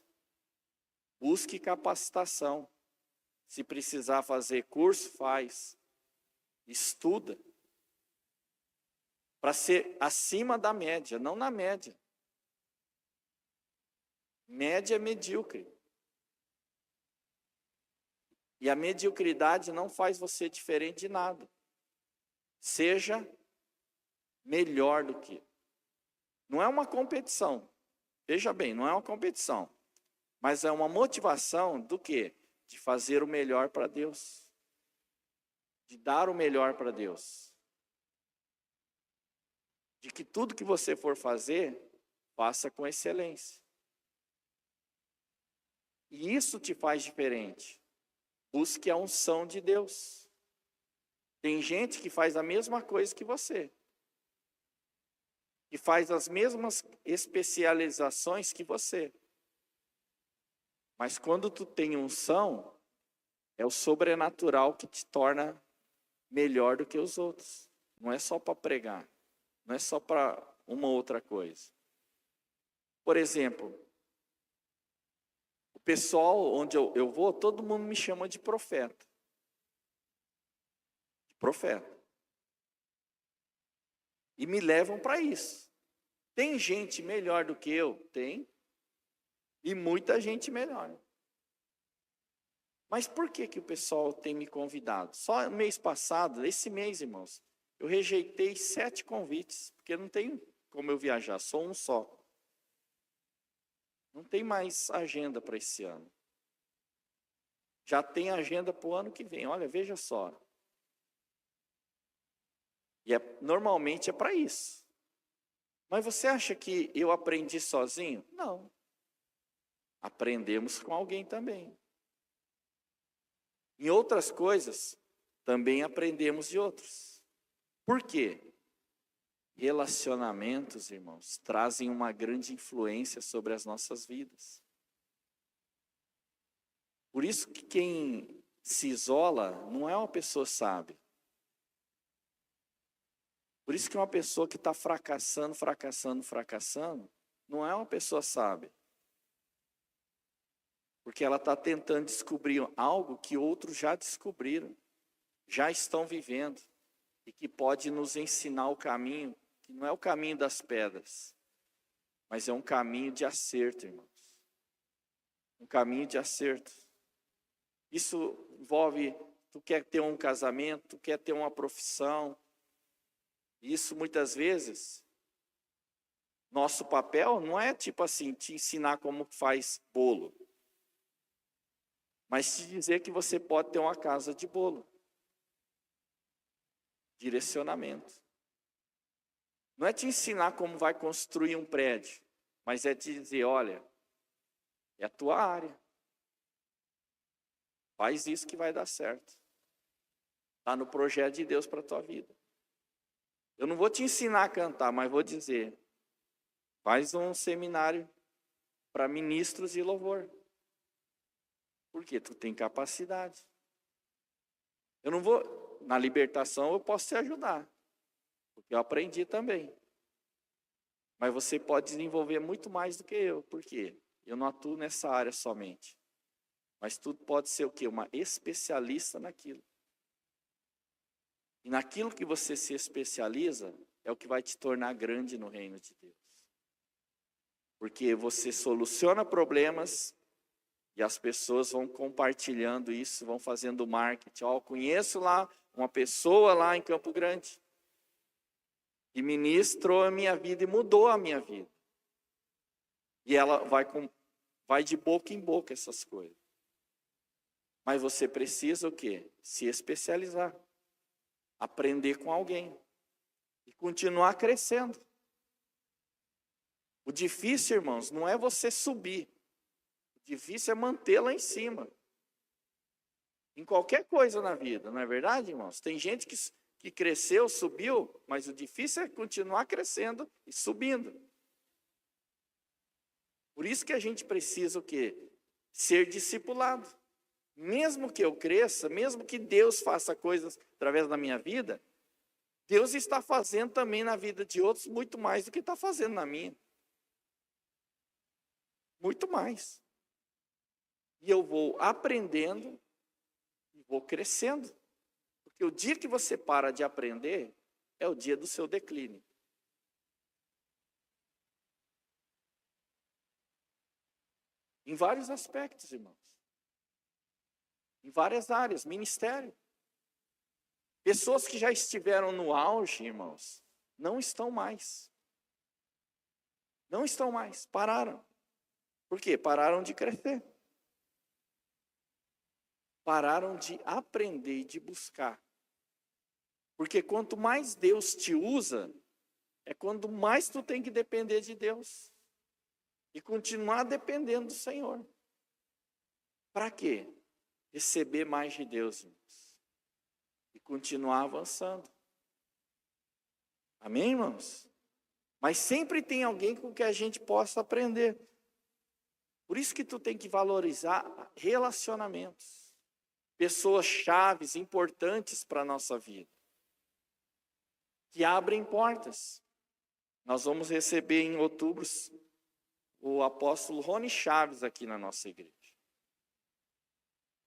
Busque capacitação. Se precisar fazer curso, faz. Estuda. Para ser acima da média, não na média. Média é medíocre. E a mediocridade não faz você diferente de nada. Seja melhor do que. Não é uma competição. Veja bem, não é uma competição. Mas é uma motivação do quê? De fazer o melhor para Deus. De dar o melhor para Deus. De que tudo que você for fazer, faça com excelência. E isso te faz diferente. Busque a unção de Deus. Tem gente que faz a mesma coisa que você. Que faz as mesmas especializações que você. Mas quando tu tem unção, é o sobrenatural que te torna melhor do que os outros. Não é só para pregar. Não é só para uma outra coisa. Por exemplo, o pessoal onde eu vou, todo mundo me chama de profeta. De profeta. E me levam para isso. Tem gente melhor do que eu? Tem. E muita gente melhor. Mas por que o pessoal tem me convidado? Só no mês passado, esse mês, irmãos, eu rejeitei 7 convites, porque não tem como eu viajar, só um só. Não tem mais agenda para esse ano. Já tem agenda para o ano que vem. Olha, veja só. E normalmente é para isso. Mas você acha que eu aprendi sozinho? Não. Aprendemos com alguém também. Em outras coisas, também aprendemos de outros. Por quê? Relacionamentos, irmãos, trazem uma grande influência sobre as nossas vidas. Por isso que quem se isola não é uma pessoa sábia. Por isso que uma pessoa que está fracassando, não é uma pessoa sábia. Porque ela está tentando descobrir algo que outros já descobriram, já estão vivendo, e que pode nos ensinar o caminho, que não é o caminho das pedras, mas é um caminho de acerto, irmãos. Um caminho de acerto. Isso envolve, tu quer ter um casamento, tu quer ter uma profissão. Isso muitas vezes, nosso papel não é tipo assim, te ensinar como faz bolo. Mas te dizer que você pode ter uma casa de bolo. Direcionamento. Não é te ensinar como vai construir um prédio, mas é te dizer, olha, é a tua área. Faz isso que vai dar certo. Está no projeto de Deus para a tua vida. Eu não vou te ensinar a cantar, mas vou dizer, faz um seminário para ministros de louvor. Porque tu tem capacidade. Eu não vou, na libertação eu posso te ajudar, porque eu aprendi também. Mas você pode desenvolver muito mais do que eu, por quê? Eu não atuo nessa área somente. Mas tu pode ser o quê? Uma especialista naquilo. E naquilo que você se especializa, é o que vai te tornar grande no reino de Deus. Porque você soluciona problemas, e as pessoas vão compartilhando isso, vão fazendo marketing. Ó, eu conheço lá uma pessoa lá em Campo Grande, que ministrou a minha vida e mudou a minha vida. E ela vai de boca em boca essas coisas. Mas você precisa o quê? Se especializar. Aprender com alguém. E continuar crescendo. O difícil, irmãos, não é você subir. O difícil é manter lá em cima. Em qualquer coisa na vida, não é verdade, irmãos? Tem gente que cresceu, subiu, mas o difícil é continuar crescendo e subindo. Por isso que a gente precisa o quê? Ser discipulado. Mesmo que eu cresça, mesmo que Deus faça coisas através da minha vida, Deus está fazendo também na vida de outros muito mais do que está fazendo na minha. Muito mais. E eu vou aprendendo e vou crescendo. Porque o dia que você para de aprender, é o dia do seu declínio. Em vários aspectos, irmãos. Em várias áreas, ministério. Pessoas que já estiveram no auge, irmãos, não estão mais. Não estão mais, pararam. Por quê? Pararam de crescer. Pararam de aprender e de buscar. Porque quanto mais Deus te usa, é quando mais tu tem que depender de Deus. E continuar dependendo do Senhor. Para quê? Receber mais de Deus, irmãos. E continuar avançando. Amém, irmãos? Mas sempre tem alguém com que a gente possa aprender. Por isso que tu tem que valorizar relacionamentos. Pessoas chaves, importantes para a nossa vida. Que abrem portas. Nós vamos receber em outubro o apóstolo Rony Chaves aqui na nossa igreja.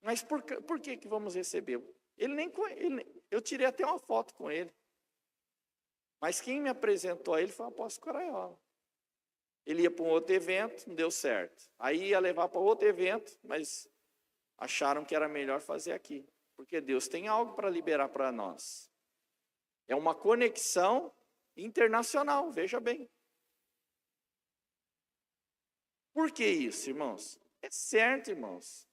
Mas por que vamos receber? Eu tirei até uma foto com ele. Mas quem me apresentou a ele foi o apóstolo Caraiola. Ele ia para um outro evento, não deu certo. Aí ia levar para outro evento, mas acharam que era melhor fazer aqui. Porque Deus tem algo para liberar para nós. É uma conexão internacional, veja bem. Por que isso, irmãos? É certo, irmãos.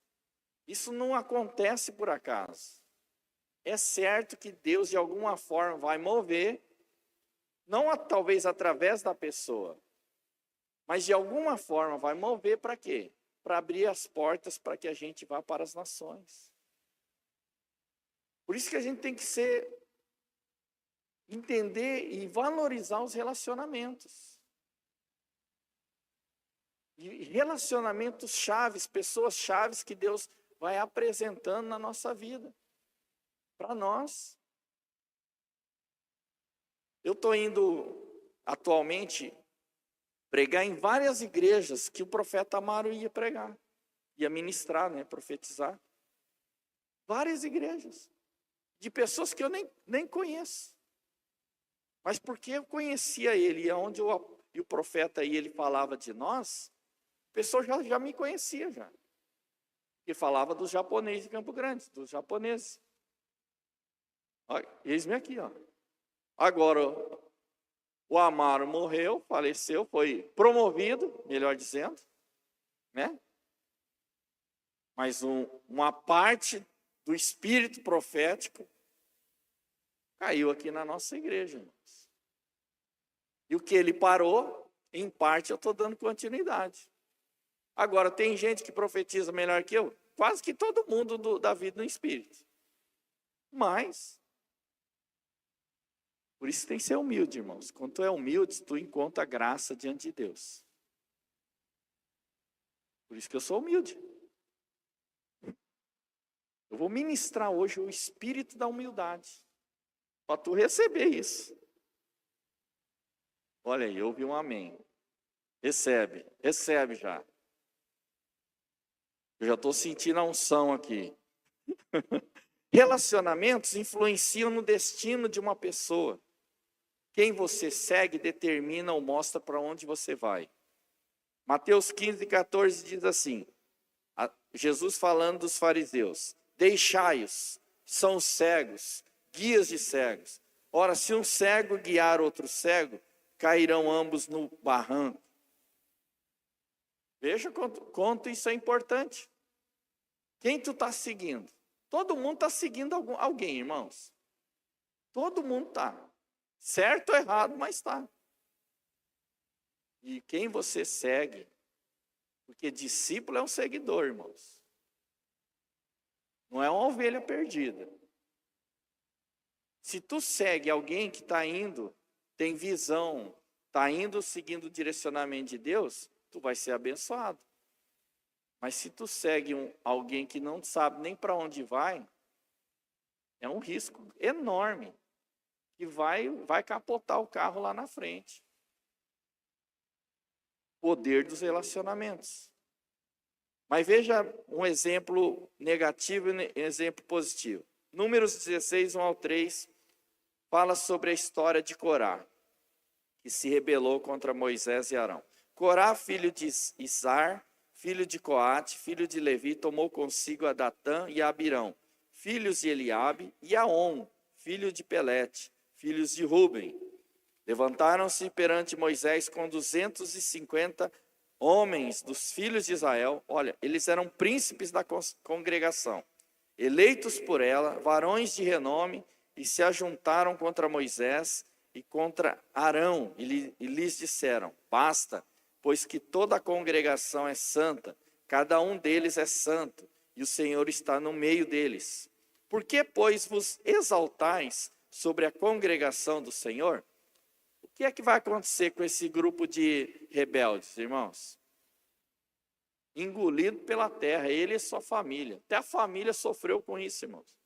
Isso não acontece por acaso. É certo que Deus, de alguma forma, vai mover, não talvez através da pessoa, mas de alguma forma vai mover para quê? Para abrir as portas para que a gente vá para as nações. Por isso que a gente tem que entender e valorizar os relacionamentos. E relacionamentos chaves, pessoas chaves que Deus vai apresentando na nossa vida. Para nós. Eu estou indo atualmente pregar em várias igrejas que o profeta Amaro ia pregar, ia ministrar, né, profetizar. Várias igrejas, de pessoas que eu nem conheço. Mas porque eu conhecia ele, e onde o profeta ia, ele falava de nós, a pessoa já me conhecia já. Porque falava dos japoneses de Campo Grande, dos japoneses. Olha, eis-me aqui, ó. Agora, o Amaro morreu, faleceu, foi promovido, melhor dizendo, né? Mas uma parte do espírito profético caiu aqui na nossa igreja, irmãos. E o que ele parou, em parte eu estou dando continuidade. Agora, tem gente que profetiza melhor que eu, quase que todo mundo da vida no espírito. Mas por isso tem que ser humilde, irmãos. Quando tu é humilde, tu encontra graça diante de Deus. Por isso que eu sou humilde. Eu vou ministrar hoje o espírito da humildade. Para tu receber isso. Olha aí, ouvi um amém. Recebe já. Eu já estou sentindo a unção aqui. Relacionamentos influenciam no destino de uma pessoa. Quem você segue determina ou mostra para onde você vai. Mateus 15, 14 diz assim, Jesus falando dos fariseus, deixai-os, são cegos, guias de cegos. Ora, se um cego guiar outro cego, cairão ambos no barranco. Veja quanto isso é importante. Quem tu está seguindo? Todo mundo está seguindo alguém, irmãos. Todo mundo está. Certo ou errado, mas está. E quem você segue, porque discípulo é um seguidor, irmãos. Não é uma ovelha perdida. Se tu segue alguém que está indo, tem visão, está indo seguindo o direcionamento de Deus, tu vai ser abençoado. Mas se tu segue alguém que não sabe nem para onde vai, é um risco enorme. Que vai capotar o carro lá na frente. Poder dos relacionamentos. Mas veja um exemplo negativo e um exemplo positivo. Números 16, 1 ao 3, fala sobre a história de Corá, que se rebelou contra Moisés e Arão. Corá, filho de Izar, filho de Coate, filho de Levi, tomou consigo a Datã e a Abirão, filhos de Eliabe, e a On, filho de Pelete, filhos de Ruben. Levantaram-se perante Moisés com 250 homens dos filhos de Israel. Olha, eles eram príncipes da congregação, eleitos por ela, varões de renome, e se ajuntaram contra Moisés e contra Arão, e lhes disseram, basta, pois que toda a congregação é santa, cada um deles é santo, e o Senhor está no meio deles. Por que, pois, vos exaltais sobre a congregação do Senhor? O que é que vai acontecer com esse grupo de rebeldes, irmãos? Engolido pela terra, ele e sua família. Até a família sofreu com isso, irmãos.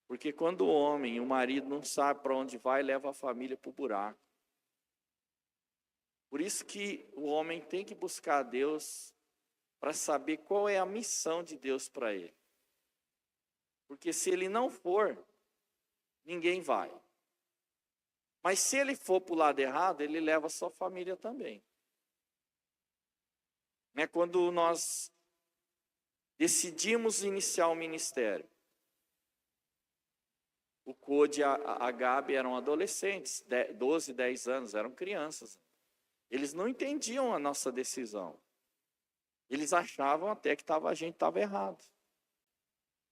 Porque quando o homem, o marido, não sabe para onde vai, leva a família para o buraco. Por isso que o homem tem que buscar a Deus para saber qual é a missão de Deus para ele. Porque se ele não for, ninguém vai. Mas se ele for para o lado errado, ele leva a sua família também. Quando nós decidimos iniciar o ministério, o Code e a Gabi eram adolescentes, 12, 10 anos, eram crianças. Eles não entendiam a nossa decisão. Eles achavam até que a gente estava errado.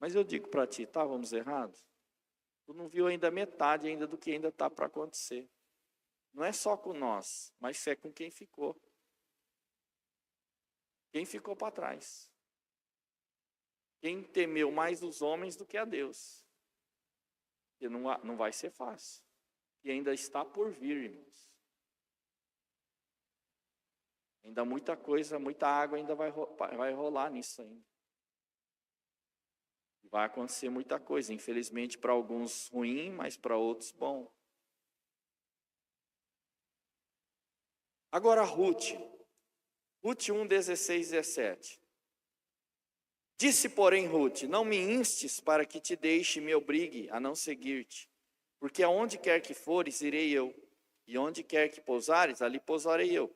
Mas eu digo para ti, estávamos errados? Tu não viu ainda metade ainda do que ainda está para acontecer. Não é só com nós, mas é com quem ficou. Quem ficou para trás. Quem temeu mais os homens do que a Deus. E não vai ser fácil. E ainda está por vir, irmãos. Ainda muita coisa, muita água ainda vai rolar nisso ainda. Vai acontecer muita coisa. Infelizmente para alguns ruim, mas para outros bom. Agora Ruth 1, 16, 17. Disse, porém, Ruth, não me instes para que te deixe e me obrigue a não seguir-te, porque aonde quer que fores, irei eu, e onde quer que pousares, ali pousarei eu.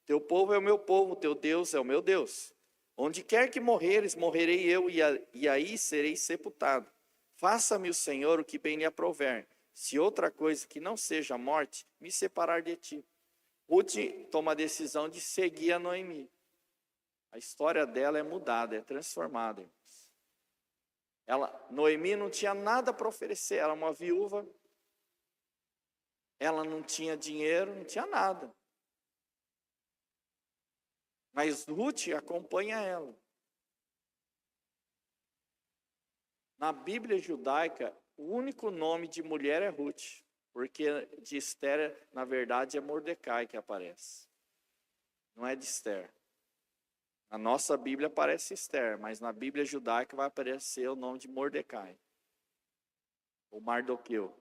Teu povo é o meu povo, teu Deus é o meu Deus. Onde quer que morreres, morrerei eu, e aí serei sepultado. Faça-me o Senhor o que bem lhe aprouver, se outra coisa que não seja a morte, me separar de ti. Ruth toma a decisão de seguir a Noemi. A história dela é mudada, é transformada. Noemi não tinha nada para oferecer, era uma viúva. Ela não tinha dinheiro, não tinha nada. Mas Ruth acompanha ela. Na Bíblia judaica, o único nome de mulher é Ruth, porque de Esther, na verdade, é Mordecai que aparece. Não é de Esther. Na nossa Bíblia aparece Esther, mas na Bíblia judaica vai aparecer o nome de Mordecai. Ou Mardoqueu.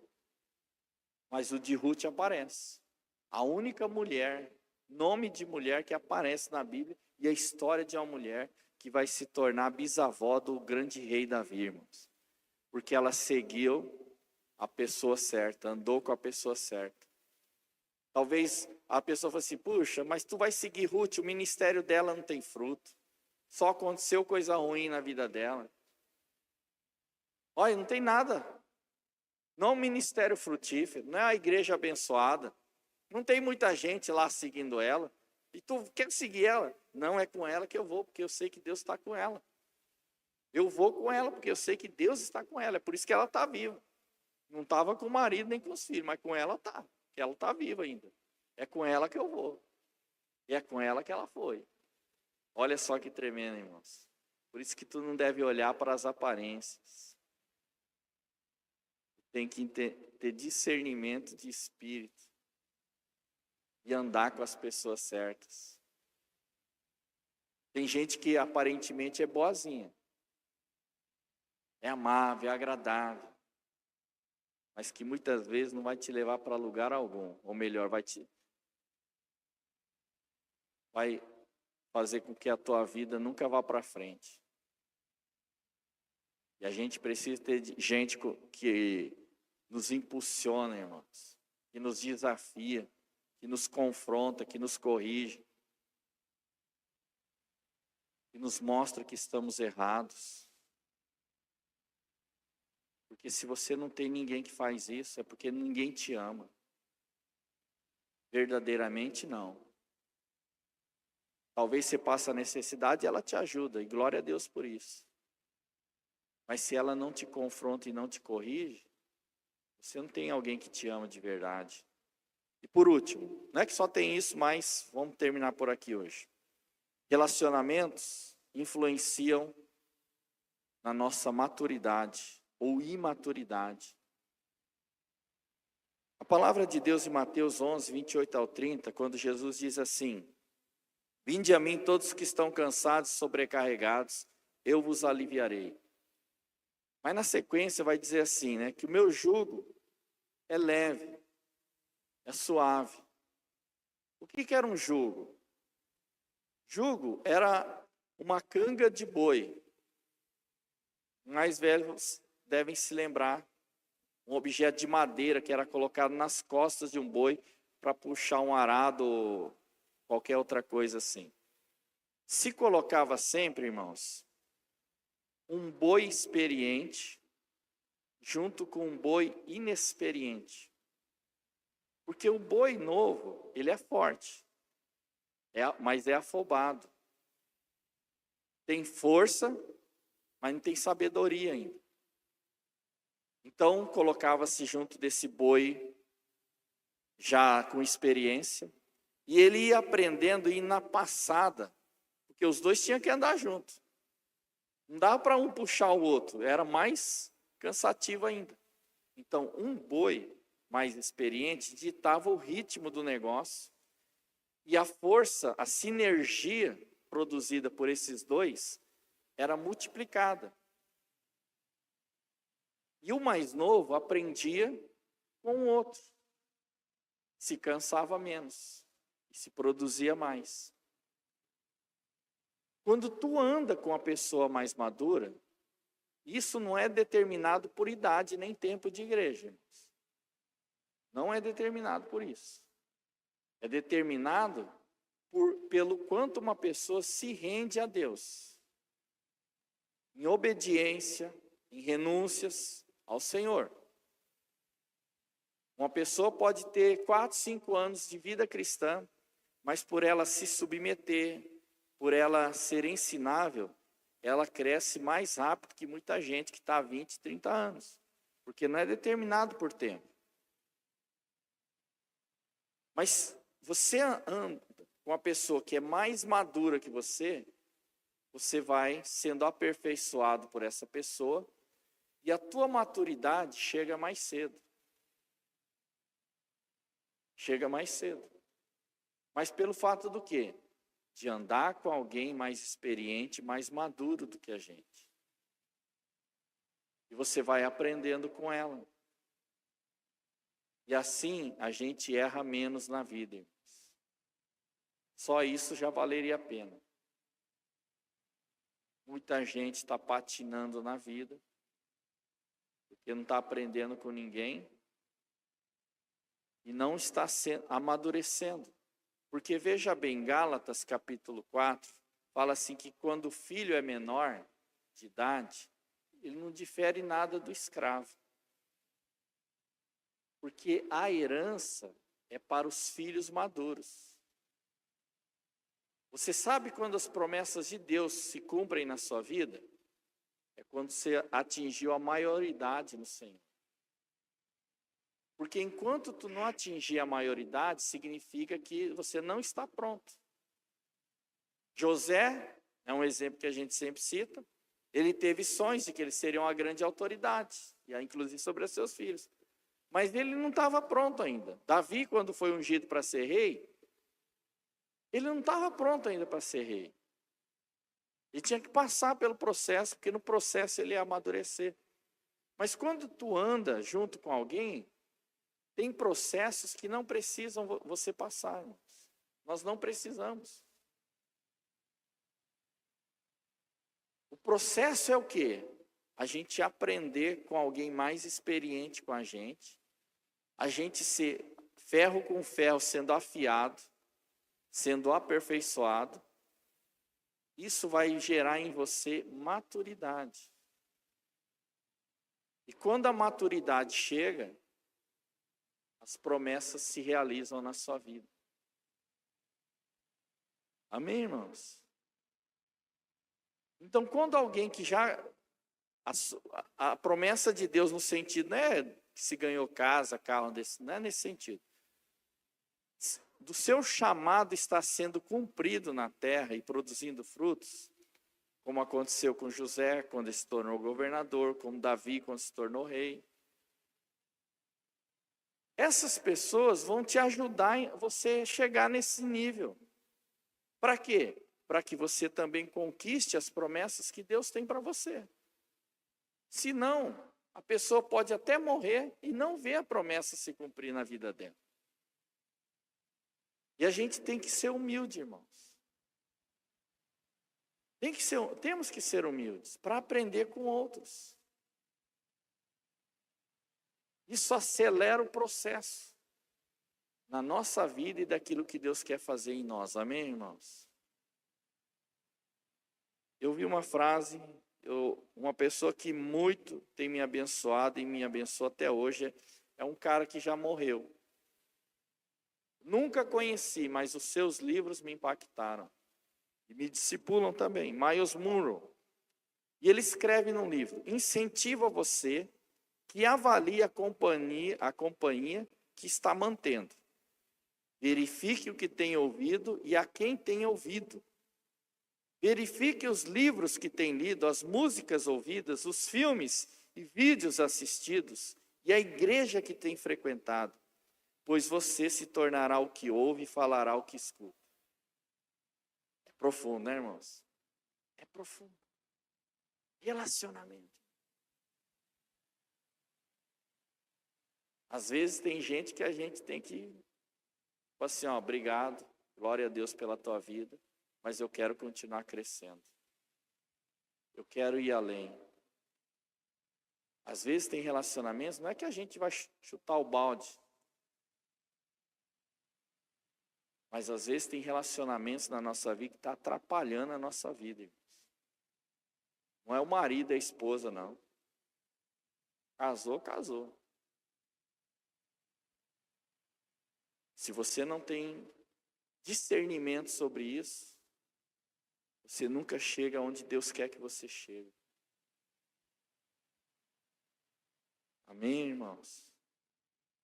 Mas o de Ruth aparece. A única mulher, nome de mulher que aparece na Bíblia, e a história de uma mulher que vai se tornar bisavó do grande rei Davi, irmãos. Porque ela seguiu a pessoa certa, andou com a pessoa certa. Talvez a pessoa fale assim, puxa, mas tu vai seguir Ruth, o ministério dela não tem fruto. Só aconteceu coisa ruim na vida dela. Olha, não tem nada. Não é um ministério frutífero, não é a igreja abençoada. Não tem muita gente lá seguindo ela. E tu quer seguir ela? Não é com ela que eu vou, porque eu sei que Deus está com ela. Eu vou com ela, porque eu sei que Deus está com ela. É por isso que ela está viva. Não estava com o marido nem com os filhos, mas com ela está. Porque ela está viva ainda. É com ela que eu vou. E é com ela que ela foi. Olha só que tremendo, irmãos. Por isso que tu não deve olhar para as aparências. Tem que ter discernimento de espírito. E andar com as pessoas certas. Tem gente que aparentemente é boazinha. É amável, é agradável. Mas que muitas vezes não vai te levar para lugar algum. Ou melhor, vai fazer com que a tua vida nunca vá para frente. E a gente precisa ter gente que nos impulsiona, irmãos. Que nos desafia, que nos confronta, que nos corrige. Que nos mostra que estamos errados. Porque se você não tem ninguém que faz isso, é porque ninguém te ama. Verdadeiramente não. Talvez você passe a necessidade e ela te ajuda, e glória a Deus por isso. Mas se ela não te confronta e não te corrige, você não tem alguém que te ama de verdade. E por último, não é que só tem isso, mas vamos terminar por aqui hoje. Relacionamentos influenciam na nossa maturidade ou imaturidade. A palavra de Deus em Mateus 11, 28 ao 30, quando Jesus diz assim: vinde a mim todos que estão cansados e sobrecarregados, eu vos aliviarei. Mas na sequência vai dizer assim, né, que o meu jugo é leve, é suave. O que era um jugo? Jugo era uma canga de boi. Mais velhos devem se lembrar, um objeto de madeira que era colocado nas costas de um boi para puxar um arado ou qualquer outra coisa assim. Se colocava sempre, irmãos, um boi experiente junto com um boi inexperiente. Porque o boi novo, ele é forte. mas é afobado. Tem força, mas não tem sabedoria ainda. Então, colocava-se junto desse boi, já com experiência, e ele ia aprendendo e ir na passada, porque os dois tinham que andar junto. Não dava para um puxar o outro, era mais cansativo ainda. Então, um boi mais experiente ditava o ritmo do negócio, e a força, a sinergia produzida por esses dois era multiplicada. E o mais novo aprendia com o outro, se cansava menos e se produzia mais. Quando tu anda com a pessoa mais madura, isso não é determinado por idade nem tempo de igreja. Não é determinado por isso. É determinado pelo quanto uma pessoa se rende a Deus. Em obediência, em renúncias ao Senhor. Uma pessoa pode ter 4, 5 anos de vida cristã, mas por ela se submeter, por ela ser ensinável, ela cresce mais rápido que muita gente que está há 20, 30 anos. Porque não é determinado por tempo. Mas você anda com uma pessoa que é mais madura que você vai sendo aperfeiçoado por essa pessoa e a tua maturidade chega mais cedo. Chega mais cedo. Mas pelo fato do quê? De andar com alguém mais experiente, mais maduro do que a gente. E você vai aprendendo com ela. E assim a gente erra menos na vida, irmãos. Só isso já valeria a pena. Muita gente está patinando na vida, porque não está aprendendo com ninguém e não está amadurecendo. Porque veja bem, Gálatas capítulo 4, fala assim que quando o filho é menor de idade, ele não difere nada do escravo. Porque a herança é para os filhos maduros. Você sabe quando as promessas de Deus se cumprem na sua vida? É quando você atingiu a maioridade no Senhor. Porque enquanto tu não atingir a maioridade, significa que você não está pronto. José é um exemplo que a gente sempre cita. Ele teve sonhos de que ele seria uma grande autoridade, e inclusive sobre os seus filhos. Mas ele não estava pronto ainda. Davi, quando foi ungido para ser rei, ele não estava pronto ainda para ser rei. Ele tinha que passar pelo processo, porque no processo ele ia amadurecer. Mas quando tu anda junto com alguém, tem processos que não precisam você passar, irmãos. Nós não precisamos. O processo é o quê? A gente aprender com alguém mais experiente com a gente ser ferro com ferro sendo afiado, sendo aperfeiçoado. Isso vai gerar em você maturidade. E quando a maturidade chega, as promessas se realizam na sua vida. Amém, irmãos? Então, quando alguém que já... A promessa de Deus no sentido, não é que se ganhou casa, carro, não é nesse sentido. Do seu chamado está sendo cumprido na terra e produzindo frutos, como aconteceu com José, quando ele se tornou governador, como Davi, quando se tornou rei. Essas pessoas vão te ajudar a você chegar nesse nível. Para quê? Para que você também conquiste as promessas que Deus tem para você. Senão, a pessoa pode até morrer e não ver a promessa se cumprir na vida dela. E a gente tem que ser humilde, irmãos. Temos que ser humildes para aprender com outros. Isso acelera o processo na nossa vida e daquilo que Deus quer fazer em nós. Amém, irmãos? Eu vi uma frase, uma pessoa que muito tem me abençoado e me abençoa até hoje, é um cara que já morreu. Nunca conheci, mas os seus livros me impactaram. E me discipulam também. Miles Monroe. E ele escreve num livro: incentiva você que avalie a companhia que está mantendo. Verifique o que tem ouvido e a quem tem ouvido. Verifique os livros que tem lido, as músicas ouvidas, os filmes e vídeos assistidos e a igreja que tem frequentado, pois você se tornará o que ouve e falará o que escuta. É profundo, né, irmãos? É profundo. Relacionamento. Às vezes tem gente que a gente tem que, tipo assim, ó, obrigado, glória a Deus pela tua vida, mas eu quero continuar crescendo. Eu quero ir além. Às vezes tem relacionamentos, não é que a gente vai chutar o balde, mas às vezes tem relacionamentos na nossa vida que está atrapalhando a nossa vida, irmãos. Não é o marido e a esposa, não. Casou, casou. Se você não tem discernimento sobre isso, você nunca chega onde Deus quer que você chegue. Amém, irmãos?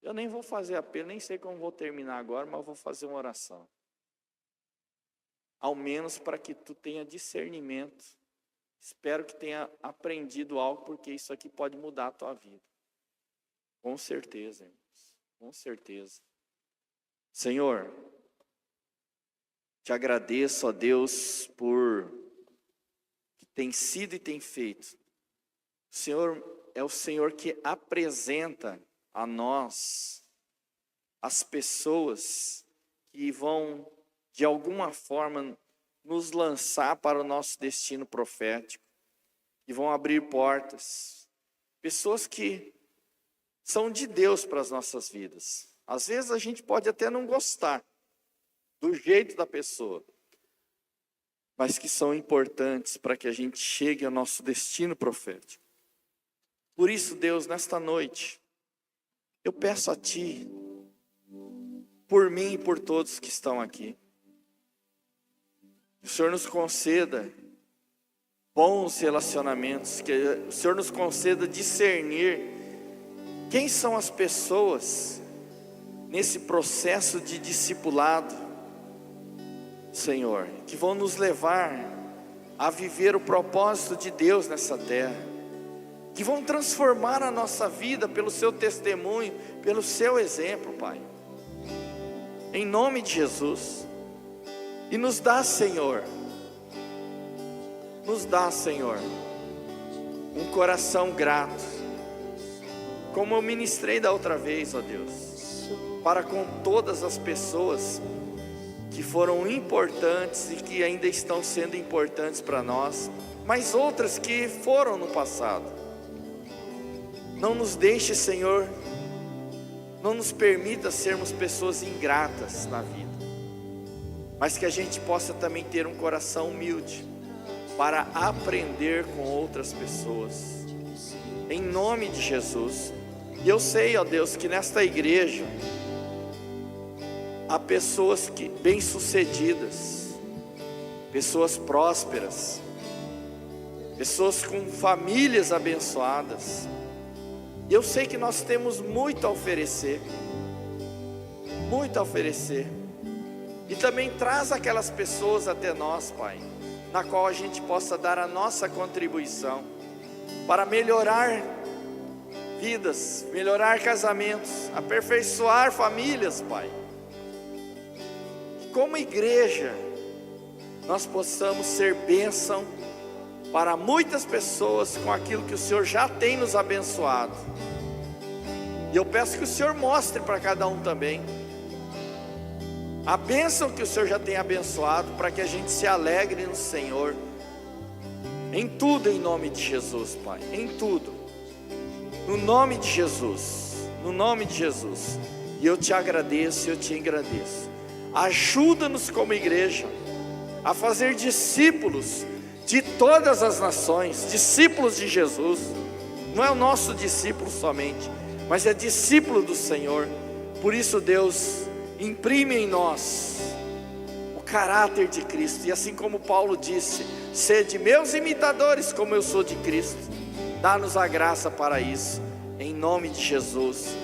Eu nem vou fazer apelo, nem sei como vou terminar agora, mas eu vou fazer uma oração. Ao menos para que tu tenha discernimento. Espero que tenha aprendido algo, porque isso aqui pode mudar a tua vida. Com certeza, irmãos. Com certeza. Senhor, te agradeço, ó Deus, por que tem sido e tem feito. O Senhor é o Senhor que apresenta a nós as pessoas que vão, de alguma forma, nos lançar para o nosso destino profético, que vão abrir portas. Pessoas que são de Deus para as nossas vidas. Às vezes a gente pode até não gostar do jeito da pessoa, mas que são importantes para que a gente chegue ao nosso destino profético. Por isso, Deus, nesta noite, eu peço a Ti, por mim e por todos que estão aqui, que o Senhor nos conceda bons relacionamentos, que o Senhor nos conceda discernir quem são as pessoas nesse processo de discipulado, Senhor, que vão nos levar a viver o propósito de Deus nessa terra, que vão transformar a nossa vida pelo seu testemunho, pelo seu exemplo, Pai. Em nome de Jesus. E nos dá, Senhor, um coração grato, como eu ministrei da outra vez, ó Deus, para com todas as pessoas que foram importantes e que ainda estão sendo importantes para nós, mas outras que foram no passado. Não nos deixe, Senhor, não nos permita sermos pessoas ingratas na vida, mas que a gente possa também ter um coração humilde para aprender com outras pessoas, em nome de Jesus. E eu sei, ó Deus, que nesta igreja há pessoas bem-sucedidas, pessoas prósperas, pessoas com famílias abençoadas. E eu sei que nós temos muito a oferecer, e também traz aquelas pessoas até nós, Pai, na qual a gente possa dar a nossa contribuição, para melhorar vidas, melhorar casamentos, aperfeiçoar famílias, Pai. Que como igreja, nós possamos ser bênção para muitas pessoas com aquilo que o Senhor já tem nos abençoado. E eu peço que o Senhor mostre para cada um também a bênção que o Senhor já tem abençoado, para que a gente se alegre no Senhor, em tudo, em nome de Jesus, Pai, em tudo, no nome de Jesus, e eu te agradeço, eu te agradeço. Ajuda-nos como igreja a fazer discípulos de todas as nações, discípulos de Jesus. Não é o nosso discípulo somente, mas é discípulo do Senhor. Por isso, Deus, imprime em nós o caráter de Cristo. E assim como Paulo disse: sede meus imitadores como eu sou de Cristo. Dá-nos a graça para isso, em nome de Jesus.